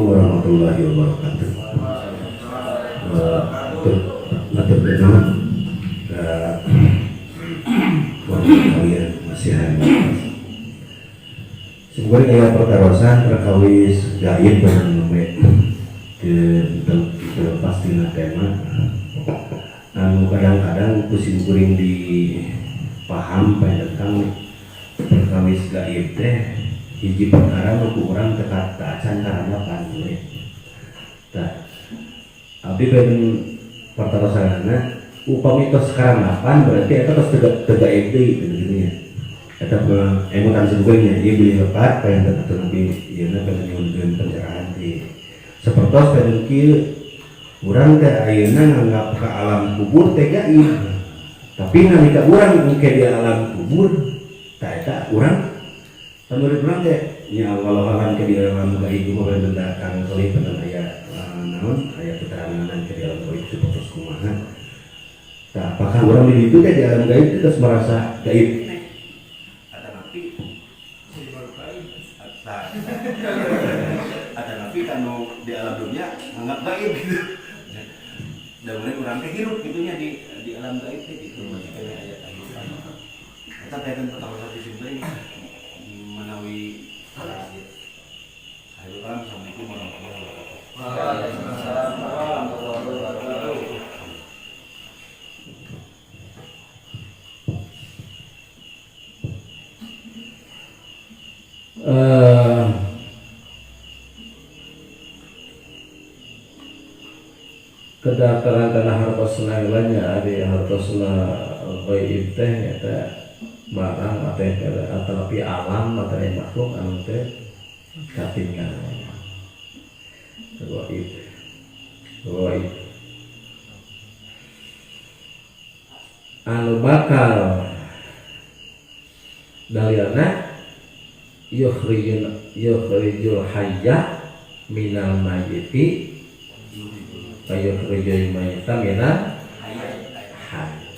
warahmatullahi wabarakatuh. Atur benar kalian masih hangat. Sebenarnya pertarosan terkawis gaib dengan ke pastinya tema. Kadang-kadang pusing kuring di paham tentang perkawis gaib teh hiji perkara nu urang teka acan karana panwe. Tah abdi ben pertarosanna upami tos karanapan berarti eta tos teu gaib deui gitu ya. Eta emutan sebenarnya ieu beli lepat pengen atau nabi ieu na pengen nyuwunkeun pencerahan ti. Sapertos pengen kieu urang teh ayeuna nganggap ka alam kubur teh gaib. Tapi nalika urang engke di alam kubur tah eta urang menurut urang teh nya walau ke di alam gaib mah benda kang kelih peunan aya naon aya keterangan ke di alam gaib sapertos kumaha. Tah apakah urang di ditu teh di alam gaib teh merasa gaib? Ada nabi kanu di alam dunia anggap gaib gitu. Dan mulai kurang kehirup gitunya di alam gaib gitu. Masih kayak ayat kehidupan. Kita pengen pertama satu sini menawi salah gitu. Assalamualaikum warahmatullahi wabarakatuh. Waalaikumsalam warahmatullahi wabarakatuh. Kedataran tanah hartosna lainnya ada hartosna gaib teh eta barang atau tapi alam atau makhluk anu teh katingal gaib anu bakal dalilna yukhrijul hayya minal mayyiti wa yukhrijul mayyita minal hayy.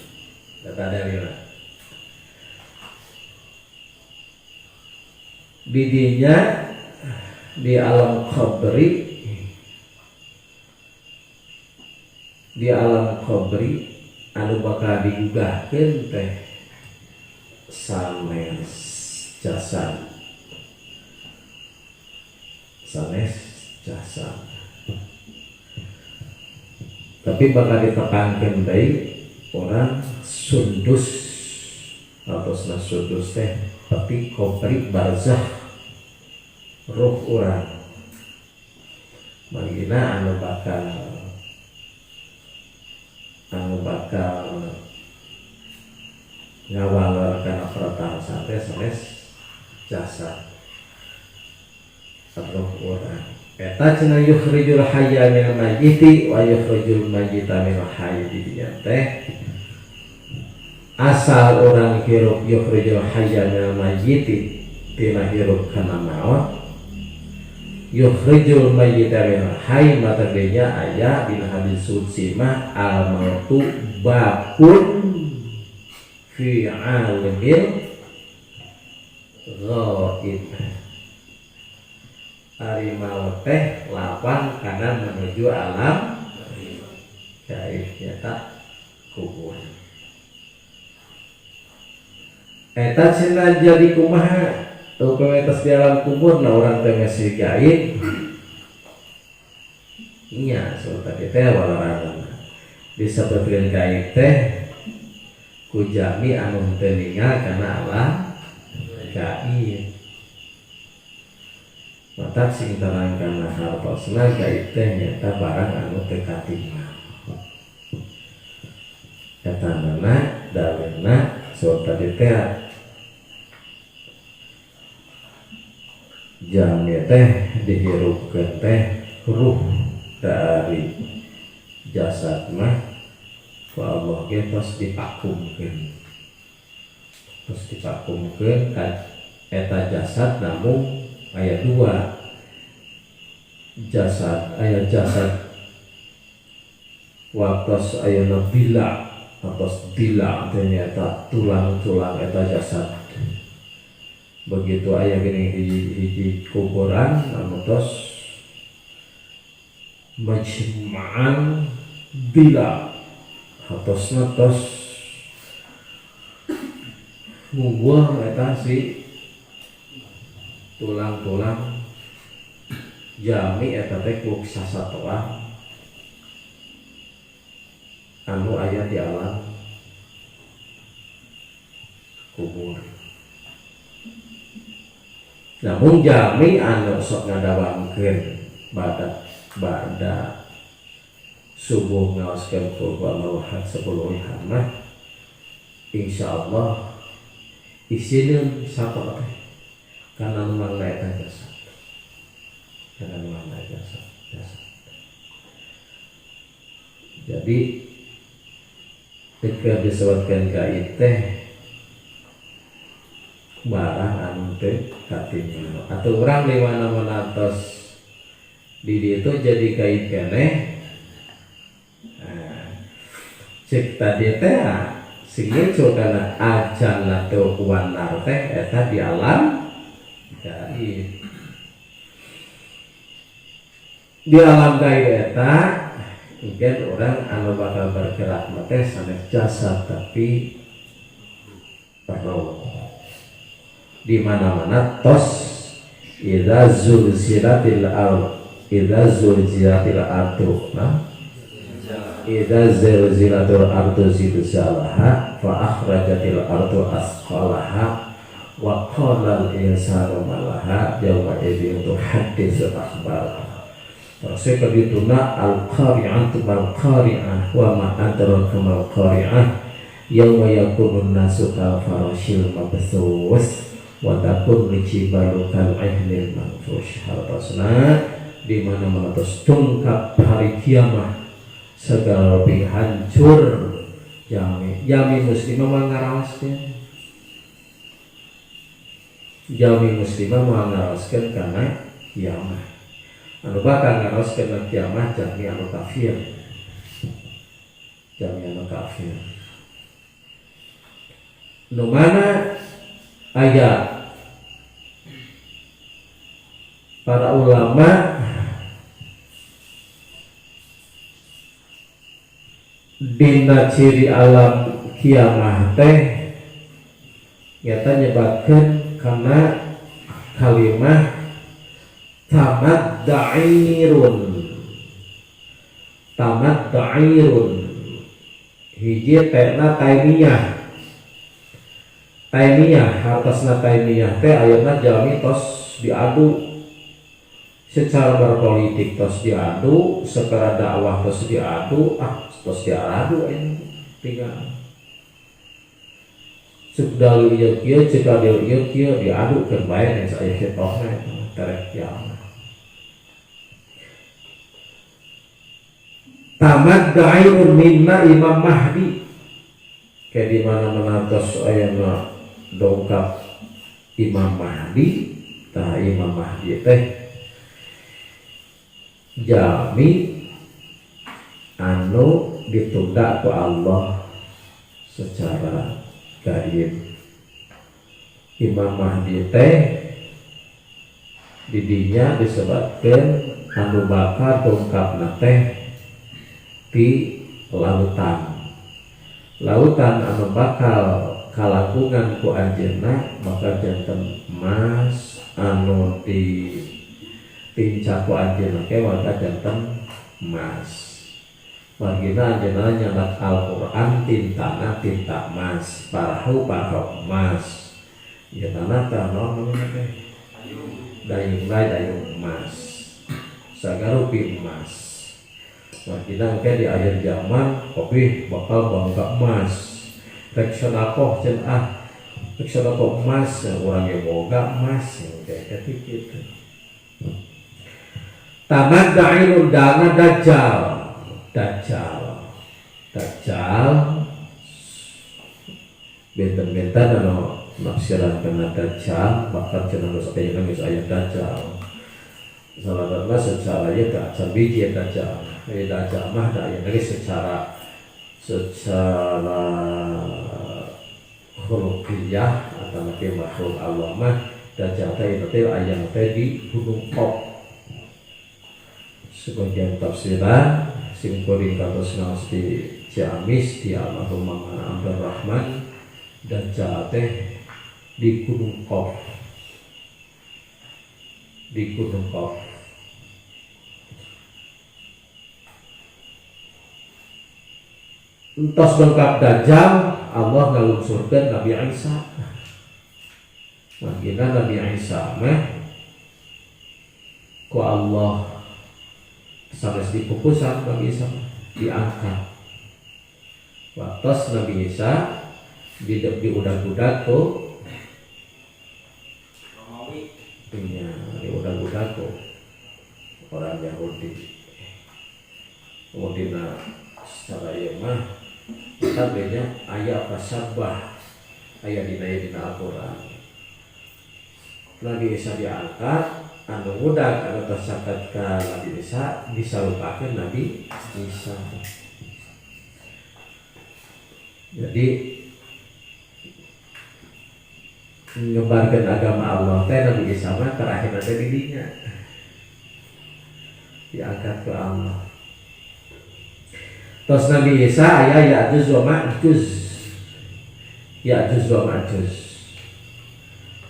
Data dalilna didinya di alam qabri anu bakal digugahkeun teh sanes jasad tapi bakal ditekankan baik orang sundus atau sundus teh tapi kopri barzah ruh orang marina anu bakal ngawal karena pertama sampai sanes jasa atau orang eta cenah yukhrijul hayya minal mayyiti wa yukhrijul mayyita minal hayy didinya teh asal orang hirup yukhrijul hayya minal mayyiti tina hirup kana maut yukhrijul mayyita minal hayy mata dinya aya dina hadis qudsi mah al mautu baqun fi alimil ghaib. Ari maut teh lapan kana menuju alam gaib nyata kubur. Eta cenah jadi kumaha? Upami tos di alam kubur na urang teh masih gaib. Nya saeutik teh walaran disebutkeun gaib teh ku jami anu teu ningal kana alam gaib. Mata sing terangkan hartosna gaib teh nyata barang anu teu katingal. Katana dalilna saeutik tadi teh jami teh dihirupkeun teh ruh dari jasad mah ku Allah ge tos dipakumkeun ka eta jasad namun aya dua jasad waktos aya bila atos bila ternyata tulang-tulang eta jasad begitu aya gini hiji kuburan anu tos majma'an bila hatosna tos ngubuh eta si tulang-tulang jami eta teh ku sasatoan anu aya di alam kubur. Namun jami anu sok ngadawangkeun bada subuh ngaoskeun qurban mauhat 10 mah insyaallah isieun sapoe teh kana nu mangga eta jasad. Kana nu mangga jasad. Jadi ketika disebutkan ka teh barang anu teh katingal atau orang di mana-mana tos di dieu jadi kain keneh. Cek tadi teh sing kana ajan atau wanar teh eta di alam gaib. Di alam gaib eta mungkin orang anu bakal bergerak teh sanes jasad tapi roh. Di mana-mana tos idza zulzilatil ard idza zulzilatil ardu idza zulzilatil ardu zilzalaha fa akhrajatil ardu asqalaha wa qala al insanu malaha yawma idzin tuhadditsu akhbaraha. Terus kedituna al qari'atu mal qari'ah wa ma adraka mal qari'ah yawma yakunun nasu kal farashil mabthus wa takun lijibalu kal ihnil manfush. Hartosna di mana-mana terus tungkap hari kiamat segala lebih hancur jami muslimah mengarawaskan jami muslimah mengarawaskan karena kiamat anu bakal ngarawaskan karena kiamat jami anu kafir nu mana ayat para ulama dina ciri alam kiamah teh nyata nyebabkan karena kalimah tamaddairun hiji tena taimiyah hartasna taimiyah teh ayeuna jalmi tos diadu secara berpolitik tos diadu secara dakwah tos diadu tos diadu ini tinggal cek dalu ieu kieu cek dalu ieu kieu diadu keur bae yang saya ketohna tarek kiamat. Tamaddairun minna Imam Mahdi kayak di mana-mana tos ayana dongkap Imam Mahdi. Tah Imam Mahdi teh jami anu ditunda ku Allah secara gaib. Imam Mahdi teh didinya disebutkan anu bakal dongkapna teh di lautan anu bakal kalakungan ku anjeunna bakal janten emas anu di pincak ku anjeunna ke bakal janten emas. Margina anjeunna nyadat Al-Qur'an tintana tinta emas, parahu emas. Ya tanah naon namanya teh? Dayung emas. Sagarupi emas. Margina ke di akhir zaman kopi bakal bangga emas. Rek sodakoh cenah. Rek sodakoh emas urang ge boga emas kayak kitu. Tamaddairun dana Dajjal benten-benten anu nafsiran kana Dajjal bakal cenah geus aya Dajjal. Salatna secara ieu teh acan biji Dajjal. Dajjal mah da aya lagi secara khuluqiyah atau nanti makhluk Allah mah Dajjal teh aya teh di Gunung Ok. sebagian tafsiran simkuring katos ngaos di Ciamis di almarhum Mama Abdul Rahman dan Jaateh di Gunung Kof, di Gunung Kof. Entos lengkap Dajjal Allah ngalungsurkeun Nabi Isa. Magina Nabi Isa ku Allah sanes dipupusan Nabi Isa diangkat. Waktos Nabi Isa di udag-udag tuh punya di udag-udag tuh orang Yahudi. Kemudian secara mah katanya ayat pasabah ayat dina Al-Quran. Nabi Isa diangkat, anu budak anu tersakat ke Nabi Isa disalupakeun Nabi Isa. Jadi nyebarkan agama Allah teh Nabi Isa mah terakhir nanti dirinya diangkat ke Allah. Terus Nabi Isa aya Ya'juj wa Ma'juj. Ya'juj wa Ma'juj.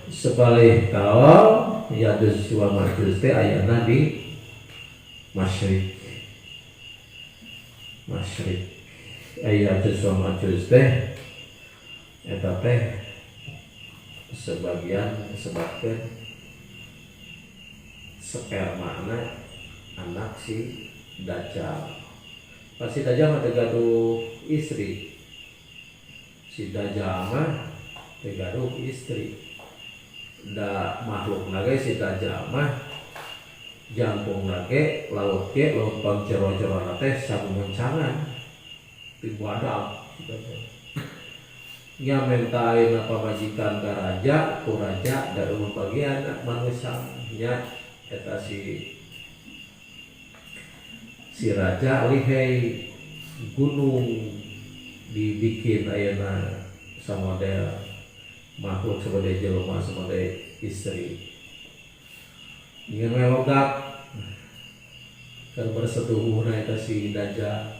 Sebalik kalau Ya'juj wa Ma'juj teh aya Nabi Masyrik. Masyrik. Ya'juj wa Ma'juj teh eta teh sebagian disebabkan spermana anak si Dajjal. Pasti Dajjal mah tegaduh istri. Si Dajjal mah tegaduh istri. Da makhluk nage si Dajjal mah jampung nage laut pancero-cero teh sabu mencangan. Tibu adal si Dajjal. Nya mentain apa majikan ka raja, ku raja da umum bagian manusia nya eta si raja lihai gunung dibikin ayeuna samodel makhluk sebagai jelema sebagai istri dengan melogak kan bersetuhuna eta si Dajjal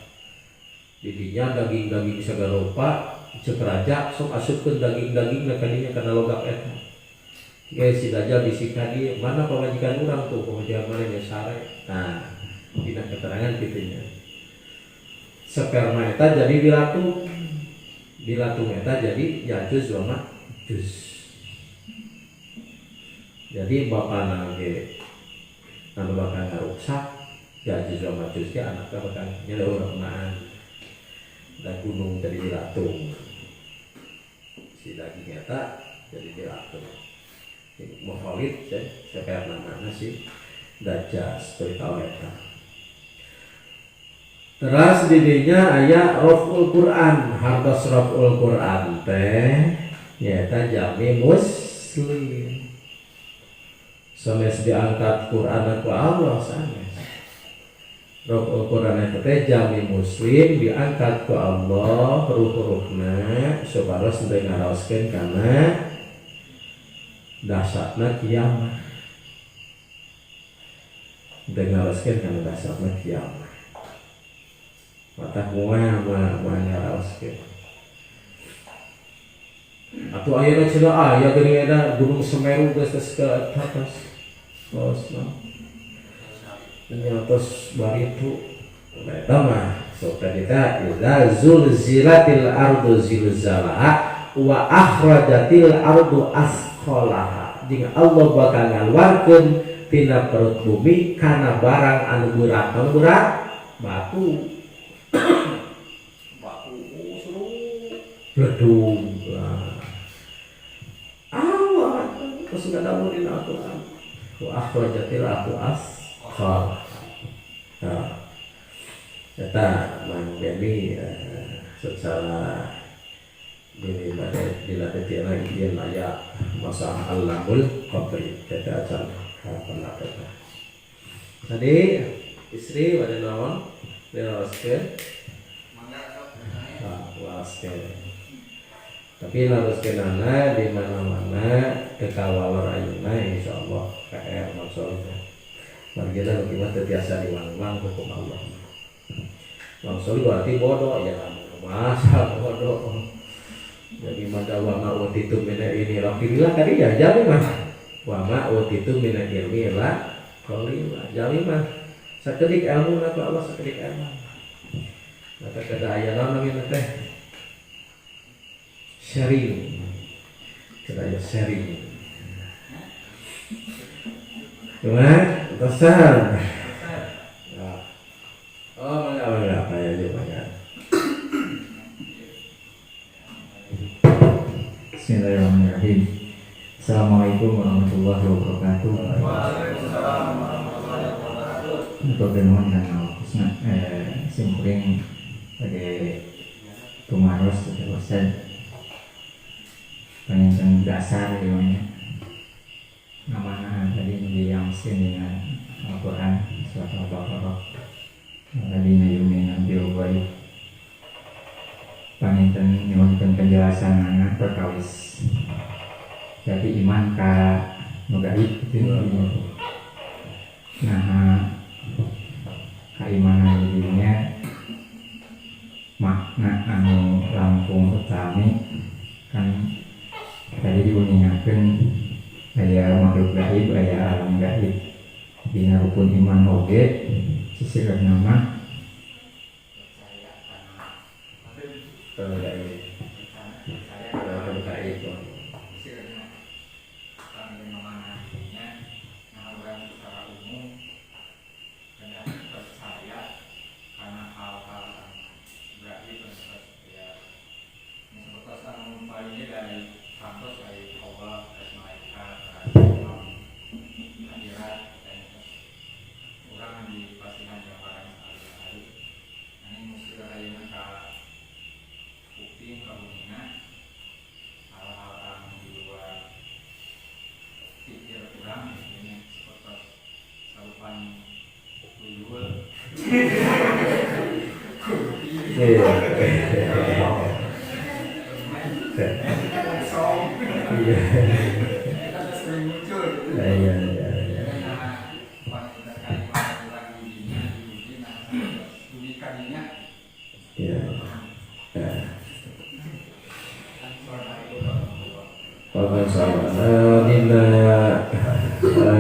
didinya daging-daging sagala rupa cek raja sok asupkeun daging-daging kadinya kana logak eta. Geus si Dajjal bisikan dia, mana pamajikan urang tuh, pamajikan mana geus sare. Nah, dina keterangan kitunya. Sperma eta jadi bilatung. Bilatung eta jadi Ya'juj wa Ma'juj. Jadi bapana ge anu bakal ngarusak Ya'juj wa Ma'juj ge anakna bakal nyeleureunaan. Dan gunung jadi bilatung. Si daging eta jadi bilatung. Mukhalid saya namanya si Dajjal seperti tahu eta. Terus didinya aya Raful Quran, hartos Raful Quran teh nyata jami muslim. Sanes diangkat Quran ku Allah sanes. Raful Quran eta teh jami muslim diangkat ku Allah huruf-hurufna sabaros teu ngaraoskeun kana dasarna kiamat. Dengaroskeun kana dasarna kiamat. Mata moal ngaraoskeun. Atuh ayeuna cenah aya geuning eta Gunung Semeru geus ke atas. Tosna. Nyatos baritu. Eta mah sok tadi teh idza zulzilatil ardu zilzalaha wa akhrajatil ardu asqalaha. Jika Allah bakal ngaluarkeun tina perut bumi kana barang anu berat batu. Batu seru bledung. Allah terus ngadamu dina Al-Qur'an. Wa akhrajatil ardu asqalaha. Nah, eta mang jadi secara ini dilatih tiada ingin ayat masa Allahul Qabri kita akan pendapat. Tadi istri pada lawan leroskeun, waskeun. Tapi leroskeunana di mana-mana kekawal ayeuna insyaallah KR maksudnya. Margina bagaimana terbiasa diulang-ulang hukum Allah. Langsung berarti bodoh ya, masa bodoh. Jadi mada wama utitu mina ini rafilah tadi ya jali mah. Wama utitu mina ilmi lah qalila. Jali mah sakedik ilmu na Allah sakedik ilmu. Maka kada aya naon namina teh sharing. Kada aya sharing. Cuma pesan. Oh, enggak apa ya juga ya. Bismillahirrahmanirrahim. Assalamualaikum warahmatullahi wabarakatuh. Untuk penuhan dan khususnya simpring pada tumaros atau dosen pengen dasar di mana nama tadi di yang sini dengan Al-Quran surat Al-Baqarah tadi nyumin ambil baik panginten nyuwunkeun penjelasan anak perkawis jadi iman ka nu gaib itu nah keimanan dirinya makna anu langkung utami kan tadi diuningakeun aya makhluk gaib aya alam gaib dina rukun iman oge sisir nama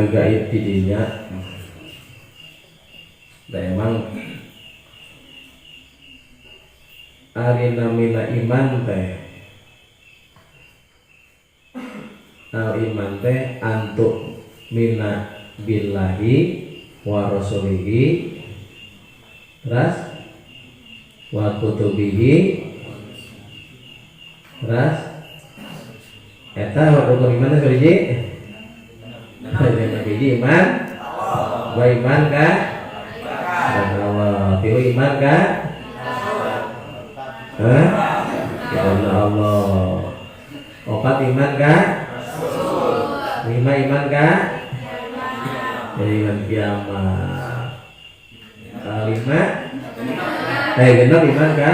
gaib didinya dan emang arina mina iman teh al iman teh antuk mina billahi wa rasulihi ras wa kutubihi ras eta wa rukun iman teh saeuji biji iman wa iman ka Allah tilu iman ka kepada Allah opat iman ka lima iman ka iman kiamat lima genap iman ka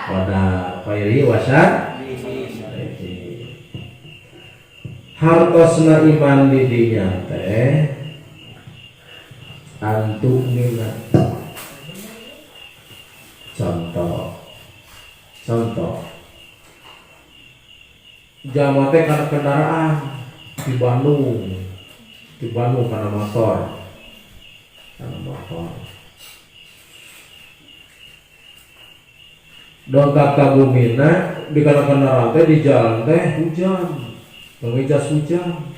pada khairi wasar hartosna iman didinya teh antuk mina contoh jama teh karena kendaraan di Bandung karena motor dongkap ka bumina di kana kendaraan teh di jalan teh hujan mengejas hujan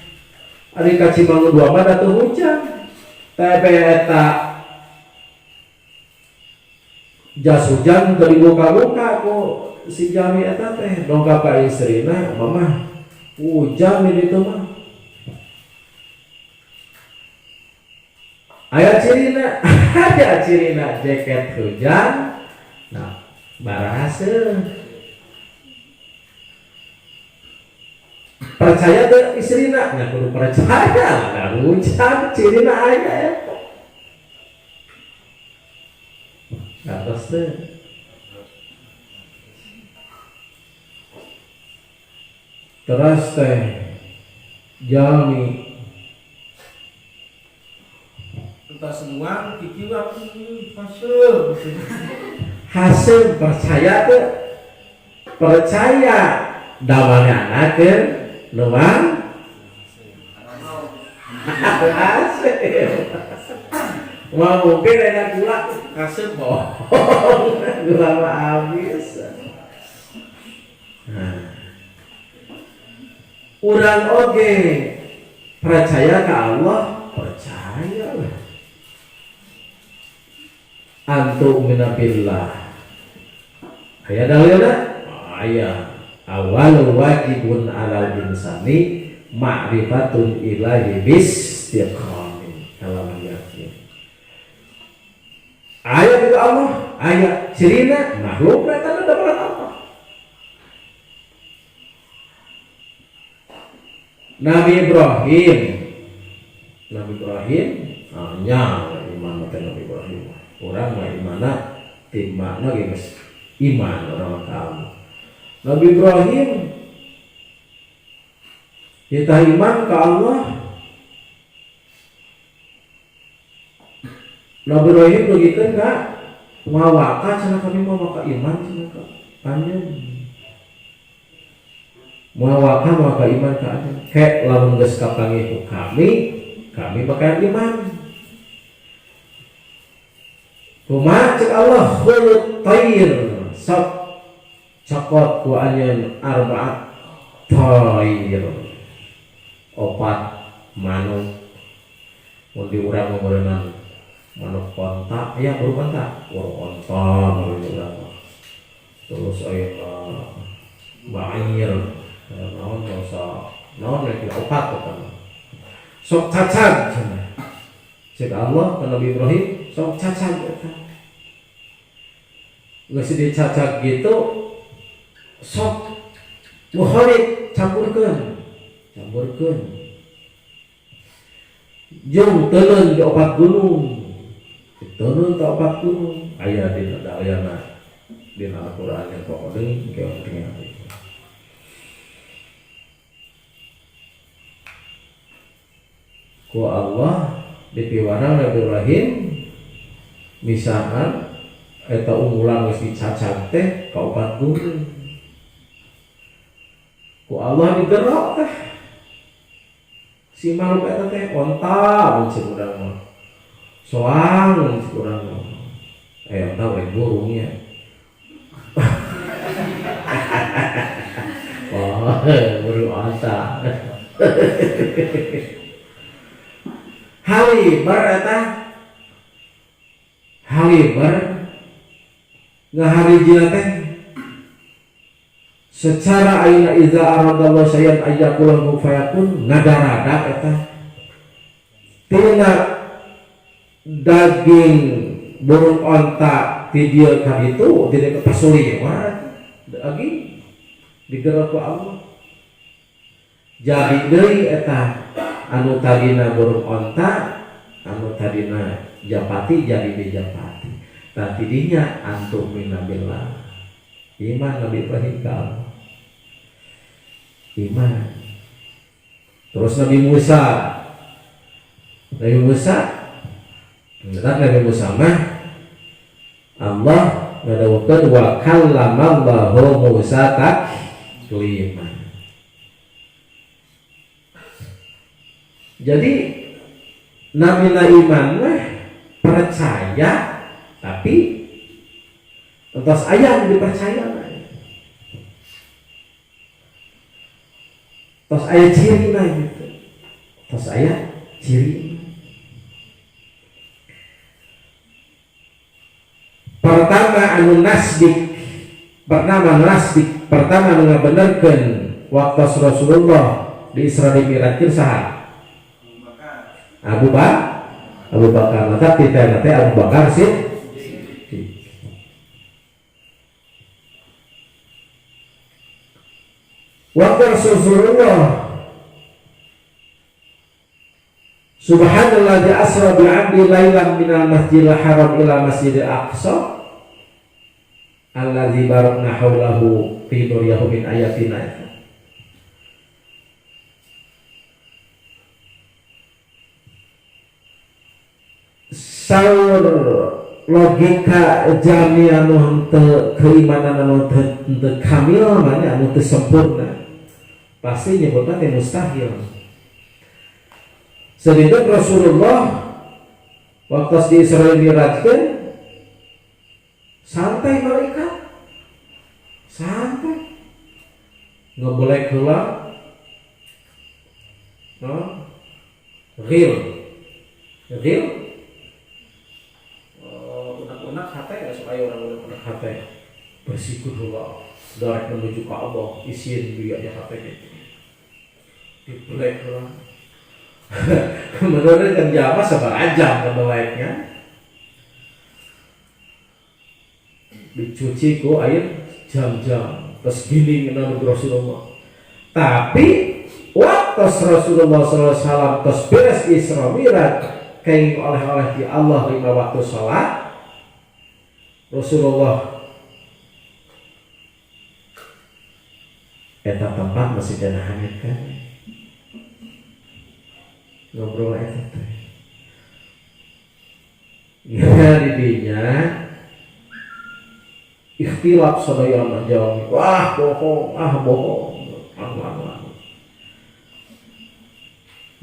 ari ka Cimangun 2 mah atuh hujan tapi eta jas hujan teu dibuka-buka ku si jami eta teh dongkap ka istrina mamah hujan di ditu mah aya cirina ada cirina jaket hujan nah barahaseun percaya ke istrina nya kudu percaya lah hujan cirina aya eta atas teh terus teh jami kita semua pikiran hasil percaya tuh percaya damanya anak nuang hasil mau mungkin enak gula hasil bohong gula mah habis. Urang oge percaya ke Allah, percaya lah. Antum minabillah. Aya dalilna? Aya. Awal wajibun alal insani ma'rifatul ilahi bistiqamin. Kalau yakin. Ayat itu Allah, ayat sirina makhluk mereka ada pada Allah. Nabi Ibrahim hanya iman mata Nabi Ibrahim. Orang mah imana timana geus iman orang kamu. Nabi Ibrahim kita iman ke Allah. Nabi Ibrahim begitukan enggak mawaka cenah kami mau maka iman cenah ka panjen. Mawaka maka iman ka anjeun. Kayak lamun geus kapanggih ku kami bakal iman. Kumaha cek Allah khuluq tayr sok cokot ku anjeun arba'at tayr. Opat manuk mun diurang ngomongna manuk kontak ya baru kontak kontak terus aya ba'ir naon dosa naon lagi opat kan sok cacat cenah cek Allah ke Nabi Ibrahim sok cacat kan geus dicacat gitu sok muharid campurkeun jeung teuleun di opat gunung teuleun ka opat gunung aya dina dayana dina Al-Qur'an yang pokoknya keong ku Allah dipiwarang Nabi Ibrahim misalkan eta unggulan geus dicacat teh ka opat gunung ku Allah digerok teh si makhluk eta teh onta mun cek urang mah soang mun cek urang mah onta we burungnya oh burung onta haliber eta haliber ngaharijina teh secara aina iza aradallahu sayyan ayyakulahu fayakun ngadarada eta tina daging burung onta ti dieu ka ditu ti dieu pasuli mah lagi digerak ku Allah jadi deui eta anu tadina burung onta anu tadina japati jadi di japati dan tidinya antum minabillah iman Nabi Ibrahim ka Allah iman. Terus Nabi Musa mah Allah ngadawukeun wa kallamallahu Musa taklima. Jadi Nabi iman mah percaya tapi entos aya dipercaya. Tos aya ciri gitu. Tos aya ciri. Pertama anu nasdik pertama ngabenerkeun waktu Rasulullah di Isra Mi'raj saha? Abu Bakar. Maka kita teh Abu Bakar sih. Waktu Rasulullah Subhanallah asra bi'abdi lailan minal masjidil haram ila masjidil aqsa alladzi barakna haulahu fi nuriyahu min ayatina. saur logika jami anu henteu keimanan anu henteu kamil mah anu teu sempurna pasti nyebutna teh mustahil. Sedangkan Rasulullah waktu di Isra Mi'rajkeun santai malaikat, santai, nggak boleh keluar, no, real, unak-unak hati nggak supaya orang unak hati bersyukur dulu, direct menuju ke Allah, isiin dia hati gitu, dibelek keluar. Menurut kan Jawa seberajam meleknya dicuci ku air jam-jam terus gini menurut Rasulullah. Tapi waktu Rasulullah SAW terus beres Isra Mi'raj kain oleh di Allah 5 waktu sholat, Rasulullah eta tempat masih dana hangit kan ngobrol itu teh. Ya didinya ikhtilaf sadaya menjawab, wah bohong, anu.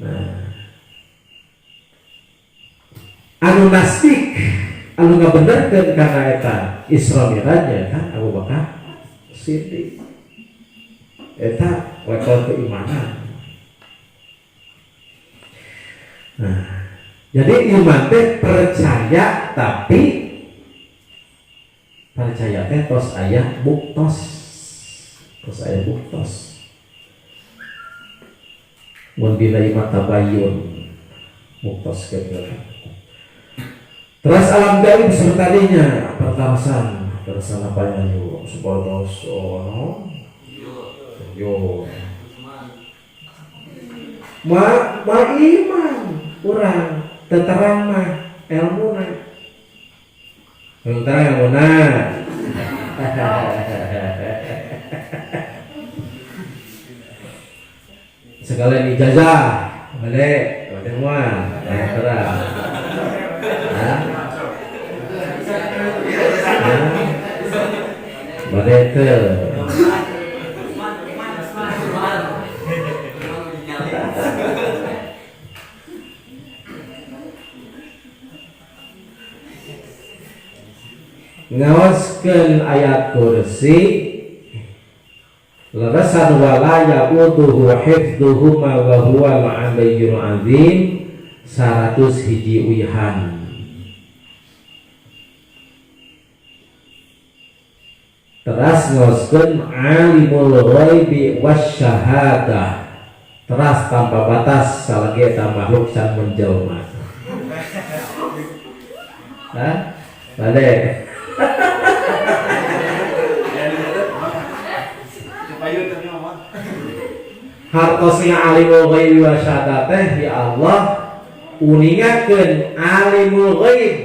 Nah, anu nastik, anu ngabenerkeun kana eta Isra Mi'raj kan Abu Bakar Siddiq. Eta level keimanan. Nah, jadi iman teh percaya tapi percaya teh tos aya buktos. Mun dina iman tabayun buktos keueuh. Terus alam gaib sertadinya pertamasan apa yang yo supados ono yo ma iman kurang terang mah ilmuna yang terang ilmuna sekalian ijazah balik semua yang terang balik ke ngawaskeun ayat kursi larasan wala yaquduhu hifdhuhuma wa huwa al-'aliyyul 'azim 100 hiji wihan. Teras ngawaskeun alimul ghaibi wasyahadah, teras tanpa batas salage eta makhluk can menjelma. Hah? Balik. Hartosnya alimul ghaib wa syahadateh di Allah uningakeun alimul ghaib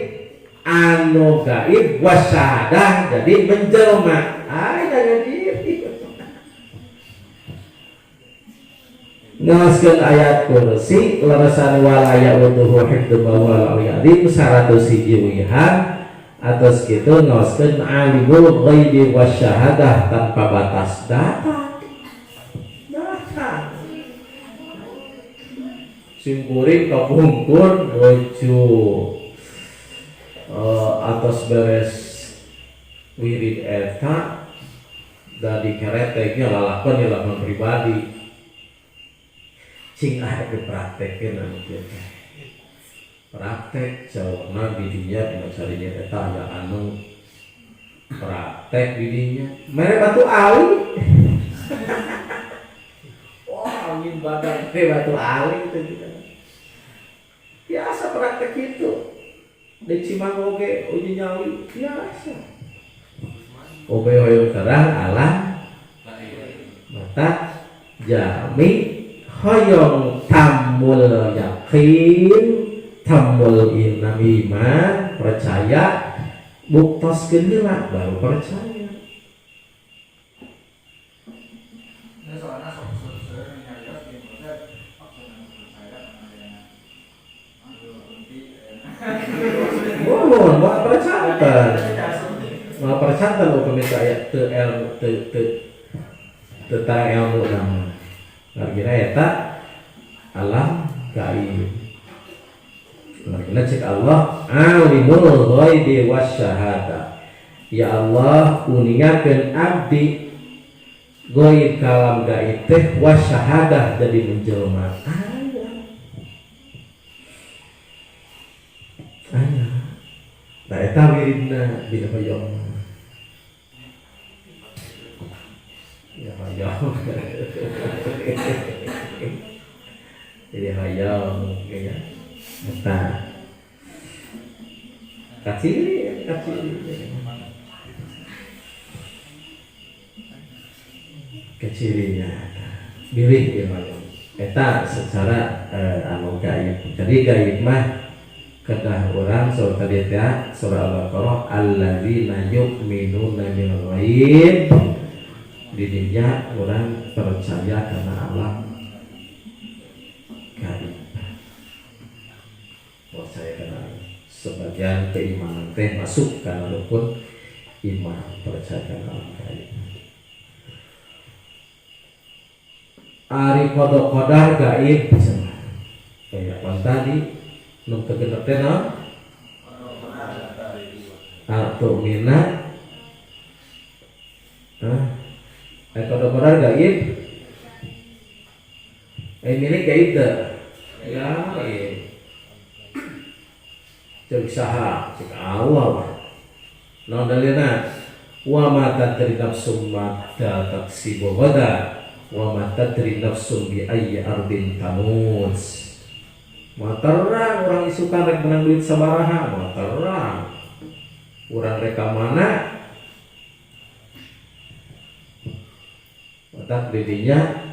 anu gaib wa syahadah jadi menjelma jangan diri ngaskeun ayat kursi larasan wala ya'uduhu hifdhuhu wal 'aliyyul 100 hiji wihan atas kitu ngaskeun alimul ghaibi wa syahadah tanpa batas data simpuring kapungkur nuju atas beres wirid eta dari kereteknya lalakon pribadi cing ada dipraktekin anu kieu praktek jawabna didinya dina sarinya eta ya anu praktek didinya mere batu ali wah angin badan teh batu ali itu gitu. Biasa praktek itu di Cimangoge uji nyali biasa obe hoyong terang alam mata jami hoyong tamul yakin tamul iman percaya buktos kenila baru percaya. percantan upami saya tentang ilmu nama ngargina eta alam gaib. Ngargina cek Allah alimul ghaibi wasyahadah. Ya Allah kuningakeun abdi ghaib kalam gaib teh wasyahadah jadi menjelma. Nah eta wiridna dina hoyong. Ya hoyong. Jadi hoyong ya. Eta. Kaciri. Kecirinya milih ya hoyong. Eta secara anu gaib. Jadi gaib mah kedah orang surah tadi ya surah Al-Baqarah alladzina yu'minuna bil ghaib. Didinya orang percaya karena alam gaib. Percaya karena sebagian keimanan teh masuk karena rukun iman percaya karena alam gaib. Ari qadar gaib kayak apa tadi nu kegenep teh naon? Atau minat qadar gaib milik gaib teh ya cek saha cek Allah naon dalilna wa ma tadri nafsum ma taksibu ghadan wa ma tadri nafsum bi ayyi ardin tamut. Mau terang orang isukan rek menang duit sabaraha, mau terang orang reka mana otak didinya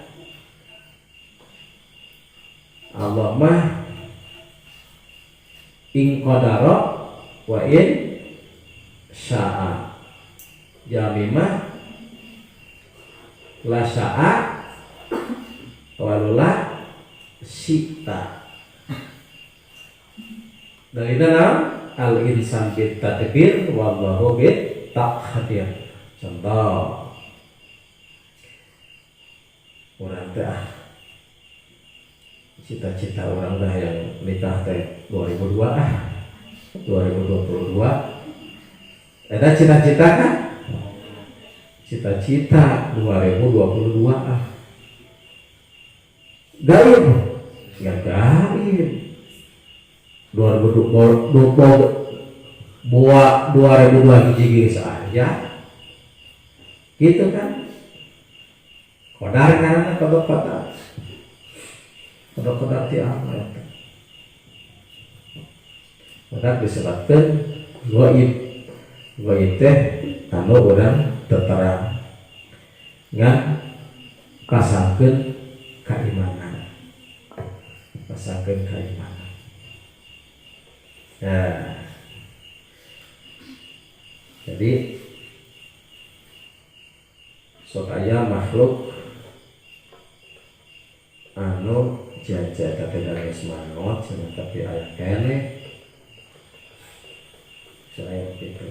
Allah mah in qadara wa in sya'a. Jami mah la sya'a walula syi'ta. Dari dalam al-insan bit tadbir wallahu bit taqdir. Contoh orang teh cita-cita orang dah yang nikah teh 2002 2022 ada cita-cita kan cita-cita 2022 gaib ya gaib 2002 hiji saja gitu kan kodar karena kodar ti apa kodar disebutkan gaib teh anu urang terterang ngan kasangkeun keimanan nah, jadi supaya makhluk anu jajah tapi dari semangat tapi ayat kene saya gitu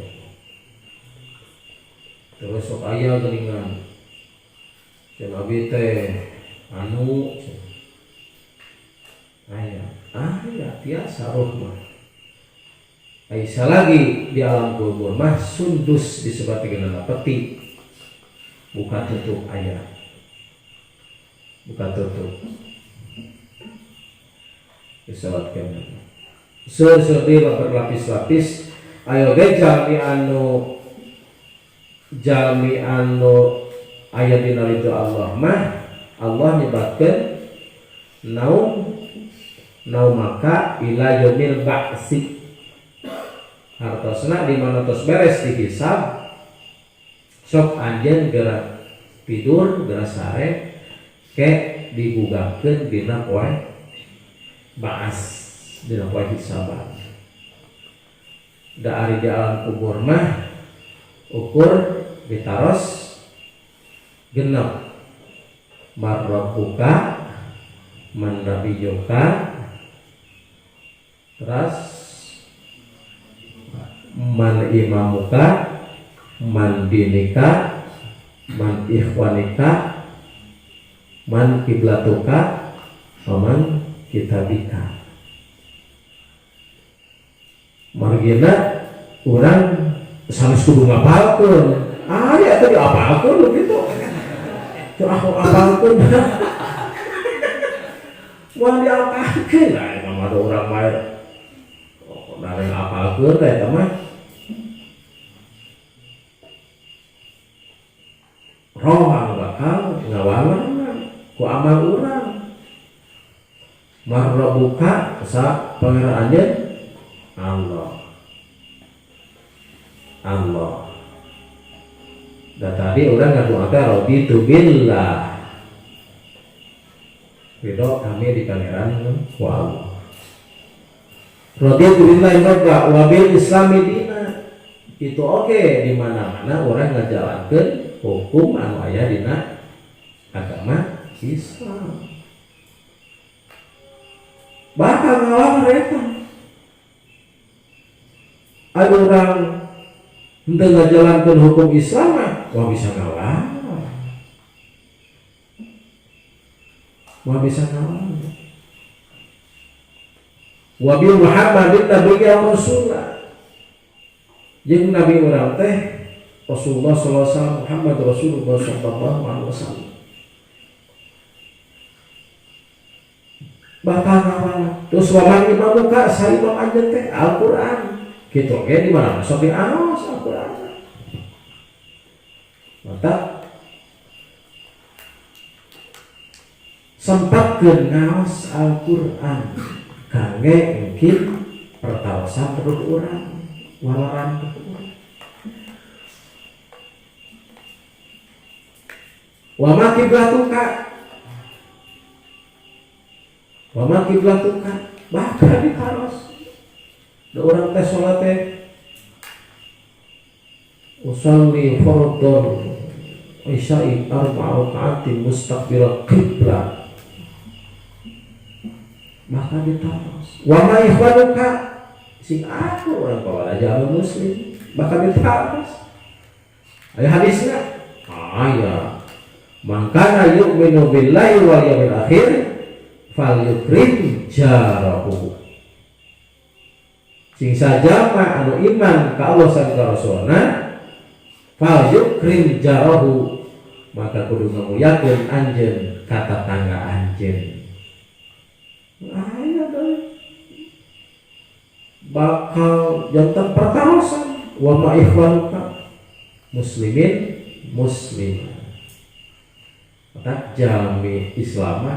terus supaya geningan Nabi teh anu ayat biasa rohmah Aisyah lagi di alam kubur mah sundus disebut dengan peti buka tutup ayat buka tutup disebutkan seperti berlapis-lapis ayo ge jalmi anu ayat dina itu Allah mah Allah nyebatkeun naum maka ila yaumil ba'si hartosna di mana tos beres dihisab sok anjeun geura tidur geura sare ke digugahkeun dina poe ba'as dina poe hisaban da ari di alam kubur mah ukur ditaros genep marrabuka man nabiyuka terus man imamuka, man dinika, man ikhwanika, man kiblatuka, man kitabika. Margina urang sanes kudu ngapalkeun. Ya tadi apalkeun begitu. Teu aku apalkeun. Moal diapalkeun lah eta mah urang mah. Nareng apalkeun teh eta mah. Rohang bakal ngawalan ku amal urang. Marrabuka sa pangeran Allah. Dan tadi orang ngaduakan raditu billah. Ridho kami di pangeran ku Allah. Raditu billah rabba wa bil islami dina. Itu oke di mana-mana orang ngajalankeun hukum anu aya dina agama Islam. Bakal ngalawan eta. Ada orang henteu ngajalankeun hukum Islam mah bisa ngalawan. Bisa ngalawan. Wa bi Muhammadin nabiyya rasulullah. Jeung nabi urang teh Rasulullah sallallahu alaihi wasallam Muhammad Rasulullah sallallahu alaihi wasallam. Bakal ngalawan. Terus wa man imamuka sa imam anjeun teh Al-Qur'an. Gitu ge di mana sok diaos Al-Qur'an. Mata sempatkeun ngaos Al-Qur'an kangge mungkin pertaosan perut urang, walaran perut urang. Wa ma kiblatuka bakal ditaros. Da urang teh salat teh usolli fardhon isya'i arba'a raka'atin mustaqbil qiblah maka ditaros. Wa ma ikhwanuka sing aku urang kawan aja muslim bakal ditaros. Aya hadisna aya man kana yu'minu billahi wal yawmil akhir falyukrim jarahu. Sing saja mah anu iman ka Allah sareng ka Rasulna fal yukrim jarahu maka kudu ngamuliakeun anjeun ka tetangga anjeun. Aya deui bakal janten pertarosan wa ma ikhwanuka muslimin muslim. Maka jami Islam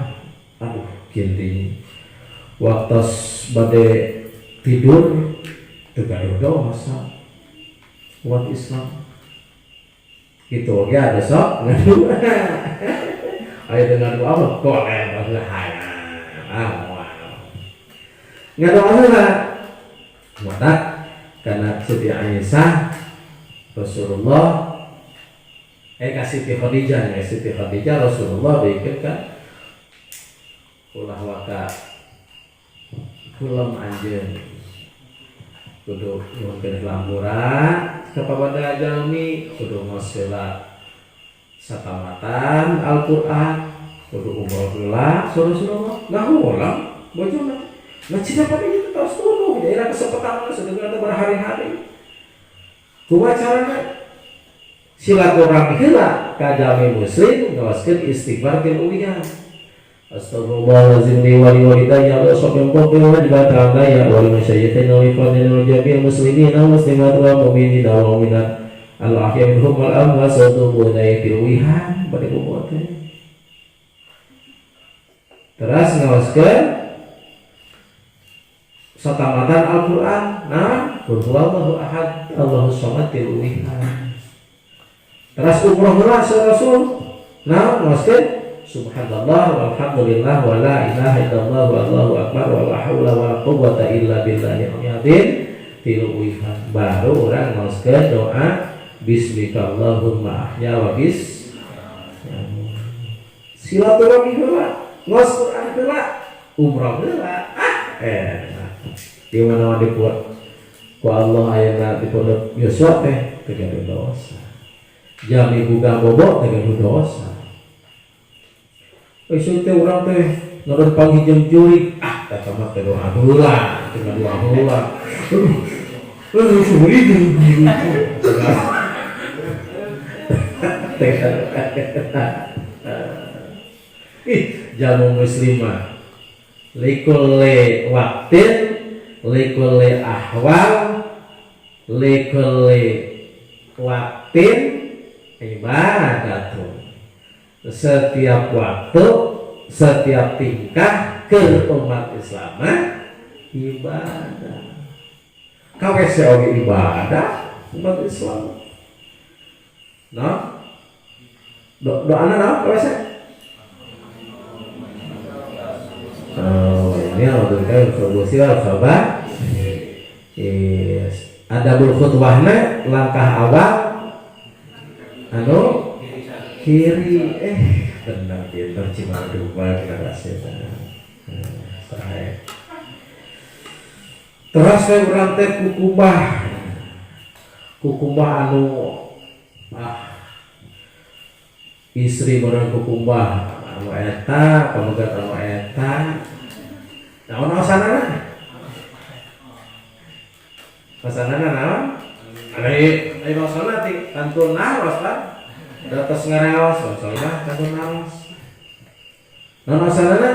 aduh kinting waktu bade tidur tegaduh dosa umat Islam gitu oke ada sok ngadu ayo dengan doa apa koleh bahaya ngadu apa mata karena Siti Aisyah Rasulullah Siti Khadijah Rasulullah diikutkan ulah waka kulam anjeun kudu nyuhunkeun lamburan kepada jalmi kudu ngosela satamatan Al-Qur'an kudu umroh heula suruh-suruh ngahulang bojona ngacina pada itu terus tuluh daerah kesempatan sedengana berhari-hari kumaha carana silaturahmi heula ka jalmi muslim ngawaskeun istighfar bil uliyah. Astagfirullahaladzim li wa li walidayya wa shabbil qawmi wa jibat alaya wa li masyayikhina wa li fadlina wa jami'il muslimina wa muslimat wa mu'minina wa mu'minat al-ahya minhum wal amwat wa tubu fil wihan pada kumote. Terus ngawaskeun satamatan Al-Qur'an nah qul huwallahu ahad Allahus samad fil wihan. Terus umroh heula Rasul nah ngawaskeun subhanallah walhamdulillah wa la ilaha illallah wallahu akbar wa la haula wa la quwwata illa billahil azim tilu wihan baru orang ngaoskeun doa bismika allahumma ahya wa bis silaturahmi heula ngaos Quran heula umrah heula di mana dibuat ku Allah ayeuna di pondok Yuswa teh tegaduh dosa. Jami buka bobok tegaduh dosa. Isu teh urang teh nurut pagi jam jurik kata mah teh doa heula, teh doa heula. Suri gitu. Jamu muslimah likule waktin likule ahwal likule waktin ibadatun. Setiap waktu setiap tingkah ke umat Islam ibadah. KWC oge ibadah umat Islam. Nah, doana naon KWC? Ini waktu kita solusi coba. Adabul khutwahna langkah awal anu kiri benar pintar Cimandu kita kasih terus saya urang teh kukumbah anu istri orang kukumbah anu eta pamegat anu eta naon asanana naon ari maksana ti kantun naos kan datos ngareos soalna kantun naos naon asanana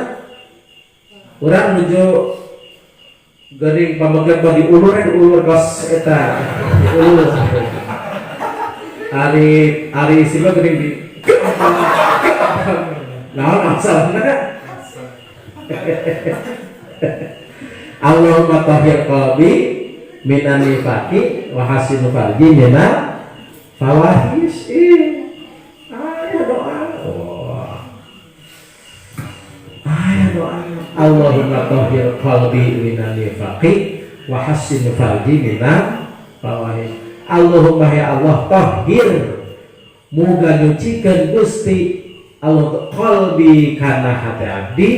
urang nuju geuning pamegat bagi ulur kos eta ulur ari siba geuning di naon asalna Allahumma tahhir qalbi minan nifaqi wa hasin farji minal fawahis. Aya doa. Aya doa. Allahumma tahhir qalbi minan nifaqi wa hasin farji minal fawahis. Allahumma ya Allah tahhir muga nyucikeun Gusti Allah qalbi kana hati abdi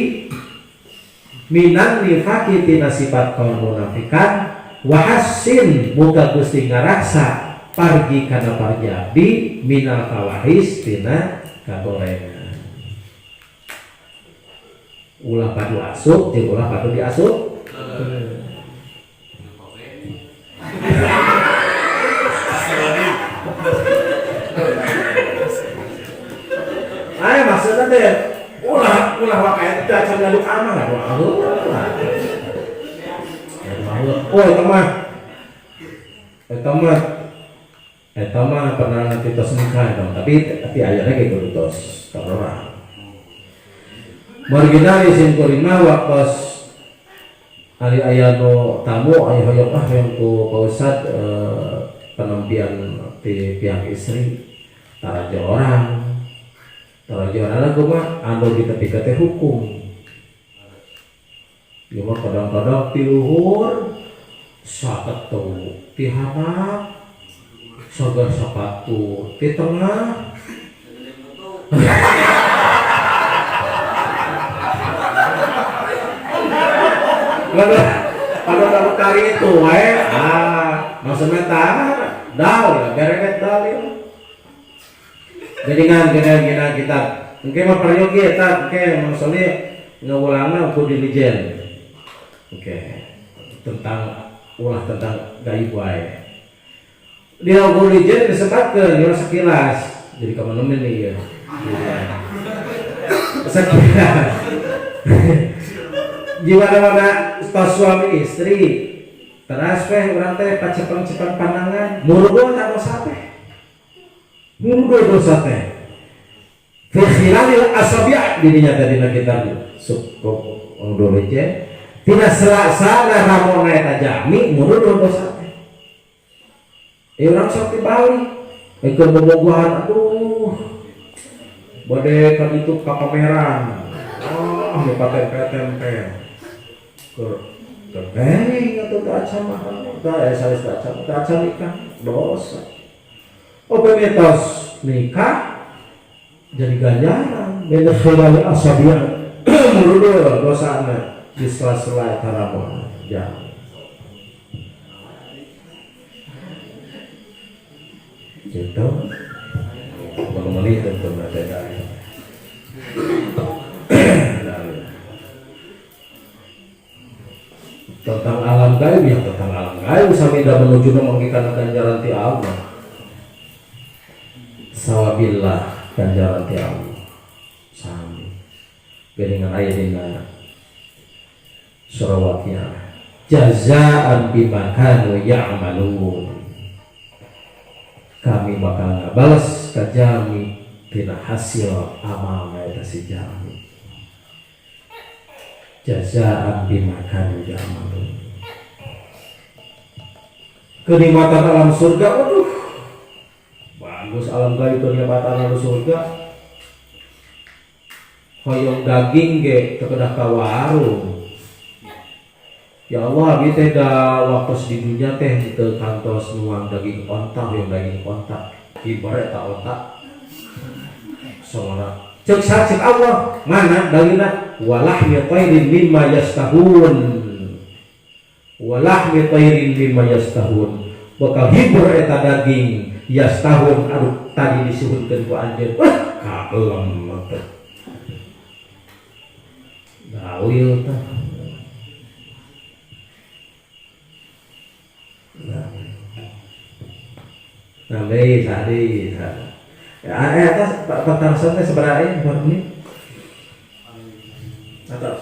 minan nifaqi tina sifat kaum munafikan wa hasin muga Gusti ngaraksa pargi kana pargi abdi minal fawahis tina kagorengan. Ulah padu asup jeung ulah padu diasup. Aya maksudna teh ulah wae teh acan ngaduk amah lah oh eta mah pernah nanti tos nikah dong tapi ayahnya gitu tos terora marginal isim kurima waktos hari ayah no tamu ayah hoyok yang ku pausat penampian di pihak istri taraja orang aku mah anu di tepi teh hukum. Ieu mah kadang-kadang ti luhur saketu, ti handap sagar sapatu, ti tengah Kalau kari itu wae maksudnya dal bereget dal itu. Jadi gina kita mungkin mah prayogi eta maksudnya ngawulangna ku dilijen. Tentang gaib wae. Dia ku dilijen disebutkeun yo sekilas. Jadi ka mana nih ya. Sekilas. Jiwa-jiwa suami istri teras urang teh pacepeng-cepeng pandangan murugo tak dosa teh. Murugo dosa teh. Fi khilalil asabi' dirinya tadi na kitab sukup ondolece tina sela-sela ramona eta jami murugo dosa teh. Urang sok dibalik keur bobogohan aduh. Bade ka ditu ka pameran. Di paten-paten Kering atau tak acamahan, tak acam nikah dosa. Mitos nikah jadi ganjaran. Beda khilali asabian murudo dosana di sela-sela taramon. Jangan. gitu menemani tentu ada dari tentang alam gaib ya tentang alam gaib sampai dah menuju memanggikan ganjaran ti Allah sawabillah ganjaran ti Allah sami dengan ayat dina surah Waqiah jazaan bima kanu ya'malun kami bakal ngabalas ka jami tina hasil amal eta si jami jazaan bima kanu ya'malun kenikmatan alam surga waduh bagus alam gaib kenikmatan alam surga hoyong daging ge kepedah ka warung ya Allah abi teh da waktu di dunia teh teu kantos nuang daging ontak yang daging ontak ibarat tak otak soalnya cek saksi Allah mana dagingna walahmi tayrin mimma yastahun walahmi tayrin mimma yastahun bakal hibur eta daging yastahun anu tadi disuhunkeun ku anjeun kabelam mah dalil tah nah baik tadi atas pertanyaan sebenarnya buat ini atas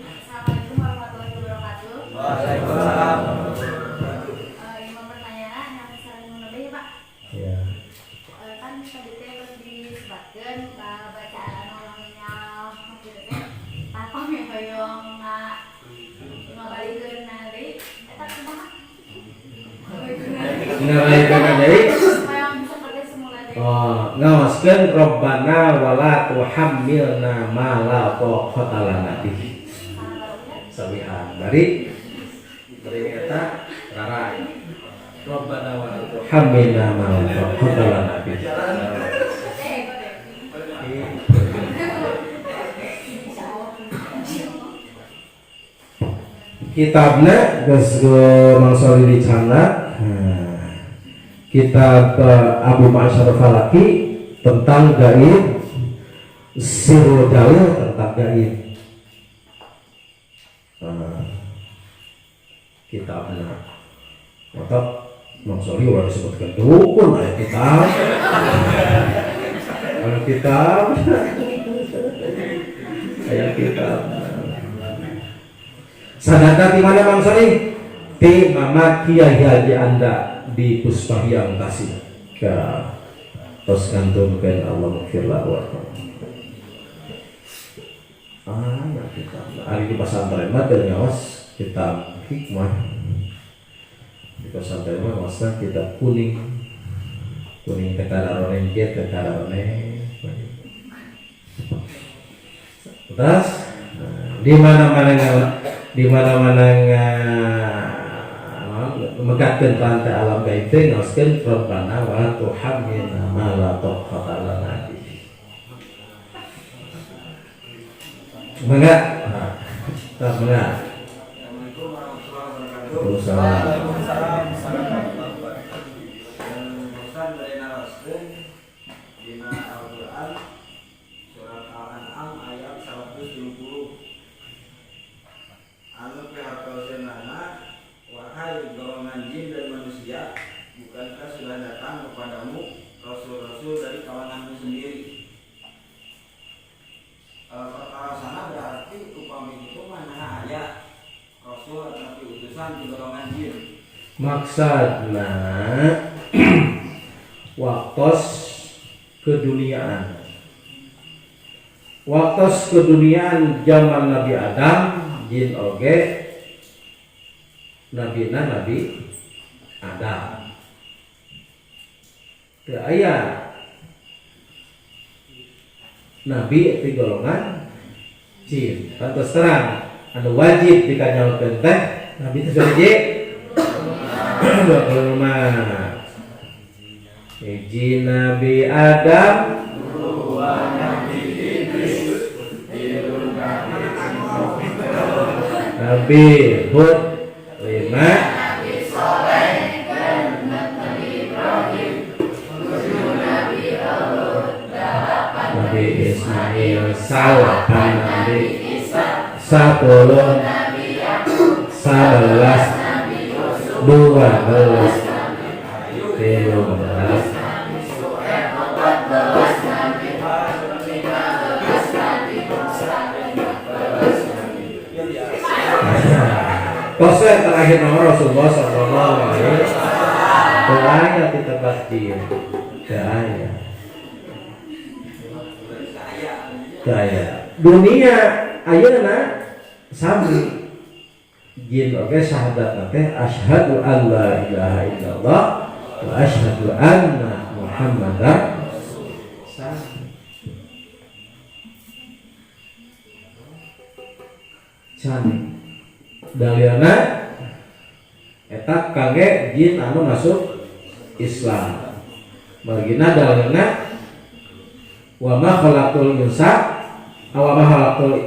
Assalamualaikum warahmatullahi wabarakatuh. Waalaikumsalam. Lima pertanyaan yang sering menebih Pak. Ya. Kan tadi teh pas disebutkan bacaan nominal maksudnya teh apa yang hoyong ngabalikeun nari eta kumaha? Ngaraykeun deui Supaya bisa pakai semula deh. ngawaskeun Rabbana wala tuhammilna ma la taqata lana bihi. Sabihan dari eta rarai. Rabbana wala tuhammilna ma la taqata lana bihi. Kitabna geus mangsori dicandak. Kitab Abu Ma'syar Falaki tentang gaib, Sirrul Jalil tentang gaib. Kitabna maka mangsori udah disebutkan dukun ayat kitab. Ayat kitab. Ayat kitab. Sadada di mana Bang Sori? Di Mama Kiai Haji Anda di Puspahyang Tasik. Ke tos kantunkeun Allah maghfirlah wa ya kita. Ari di pesantren mah teu ngaos kitab hikmah. Di pesantren mah ngaosna kitab kuning. Kuning kekararone ge kekararone. Terus di mana-mana megatkeun rantai alam gaib teh ngaoskeun Rabbana wa tuhammilna ma la taqata lana bihi. Mangga. Tak mangga. Waalaikumsalam. Anu pihak wahai golongan jin dan manusia, bukankah sudah datang kepadamu rasul-rasul dari kalanganmu sendiri? Perkara sana berarti upami itu mana ayat rasul atau utusan di golongan jin. Maksudna waktos keduniaan. Waktos keduniaan zaman Nabi Adam, jin oge Nabi Adam. Teu aya nabi ti golongan jin. Pantos terang anu wajib dikanyaokeun teh nabi teh hiji. Rumah hiji Nabi Adam, dua Nabi Idris, tilu Nabi Hud, salapan Nabi sepuluh 11 12 13 Kosnya terakhir nomor Rasulullah Sallallahu Alaihi Wasallam. Beraya di tempat dia, beraya. Gaya. Dunia ayeuna sami jin oge syahadat teh asyhadu an la ilaha illallah wa asyhadu anna Muhammadar Can dalilna eta kangge jin anu masuk Islam. Margina dalilna wa ma khalaqul insa wa ma khalaqul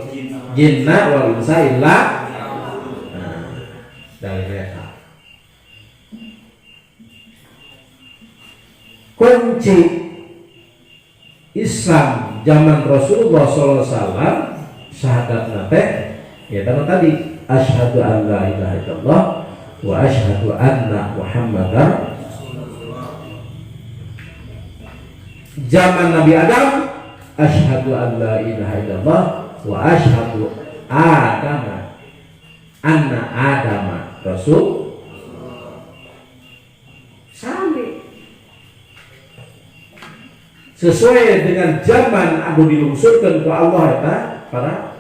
jinna wal insa illa dalilna. Kunci Islam zaman Rasulullah sallallahu alaihi wasallam syahadatna teh ya tadi asyhadu an la ilaha illallah wa asyhadu anna Muhammadar zaman Nabi Adam asyhadu an la ilaha illallah wa asyhadu anna Adama Rasul sami sesuai dengan zaman anu dilungsurkeun ku Allah eta para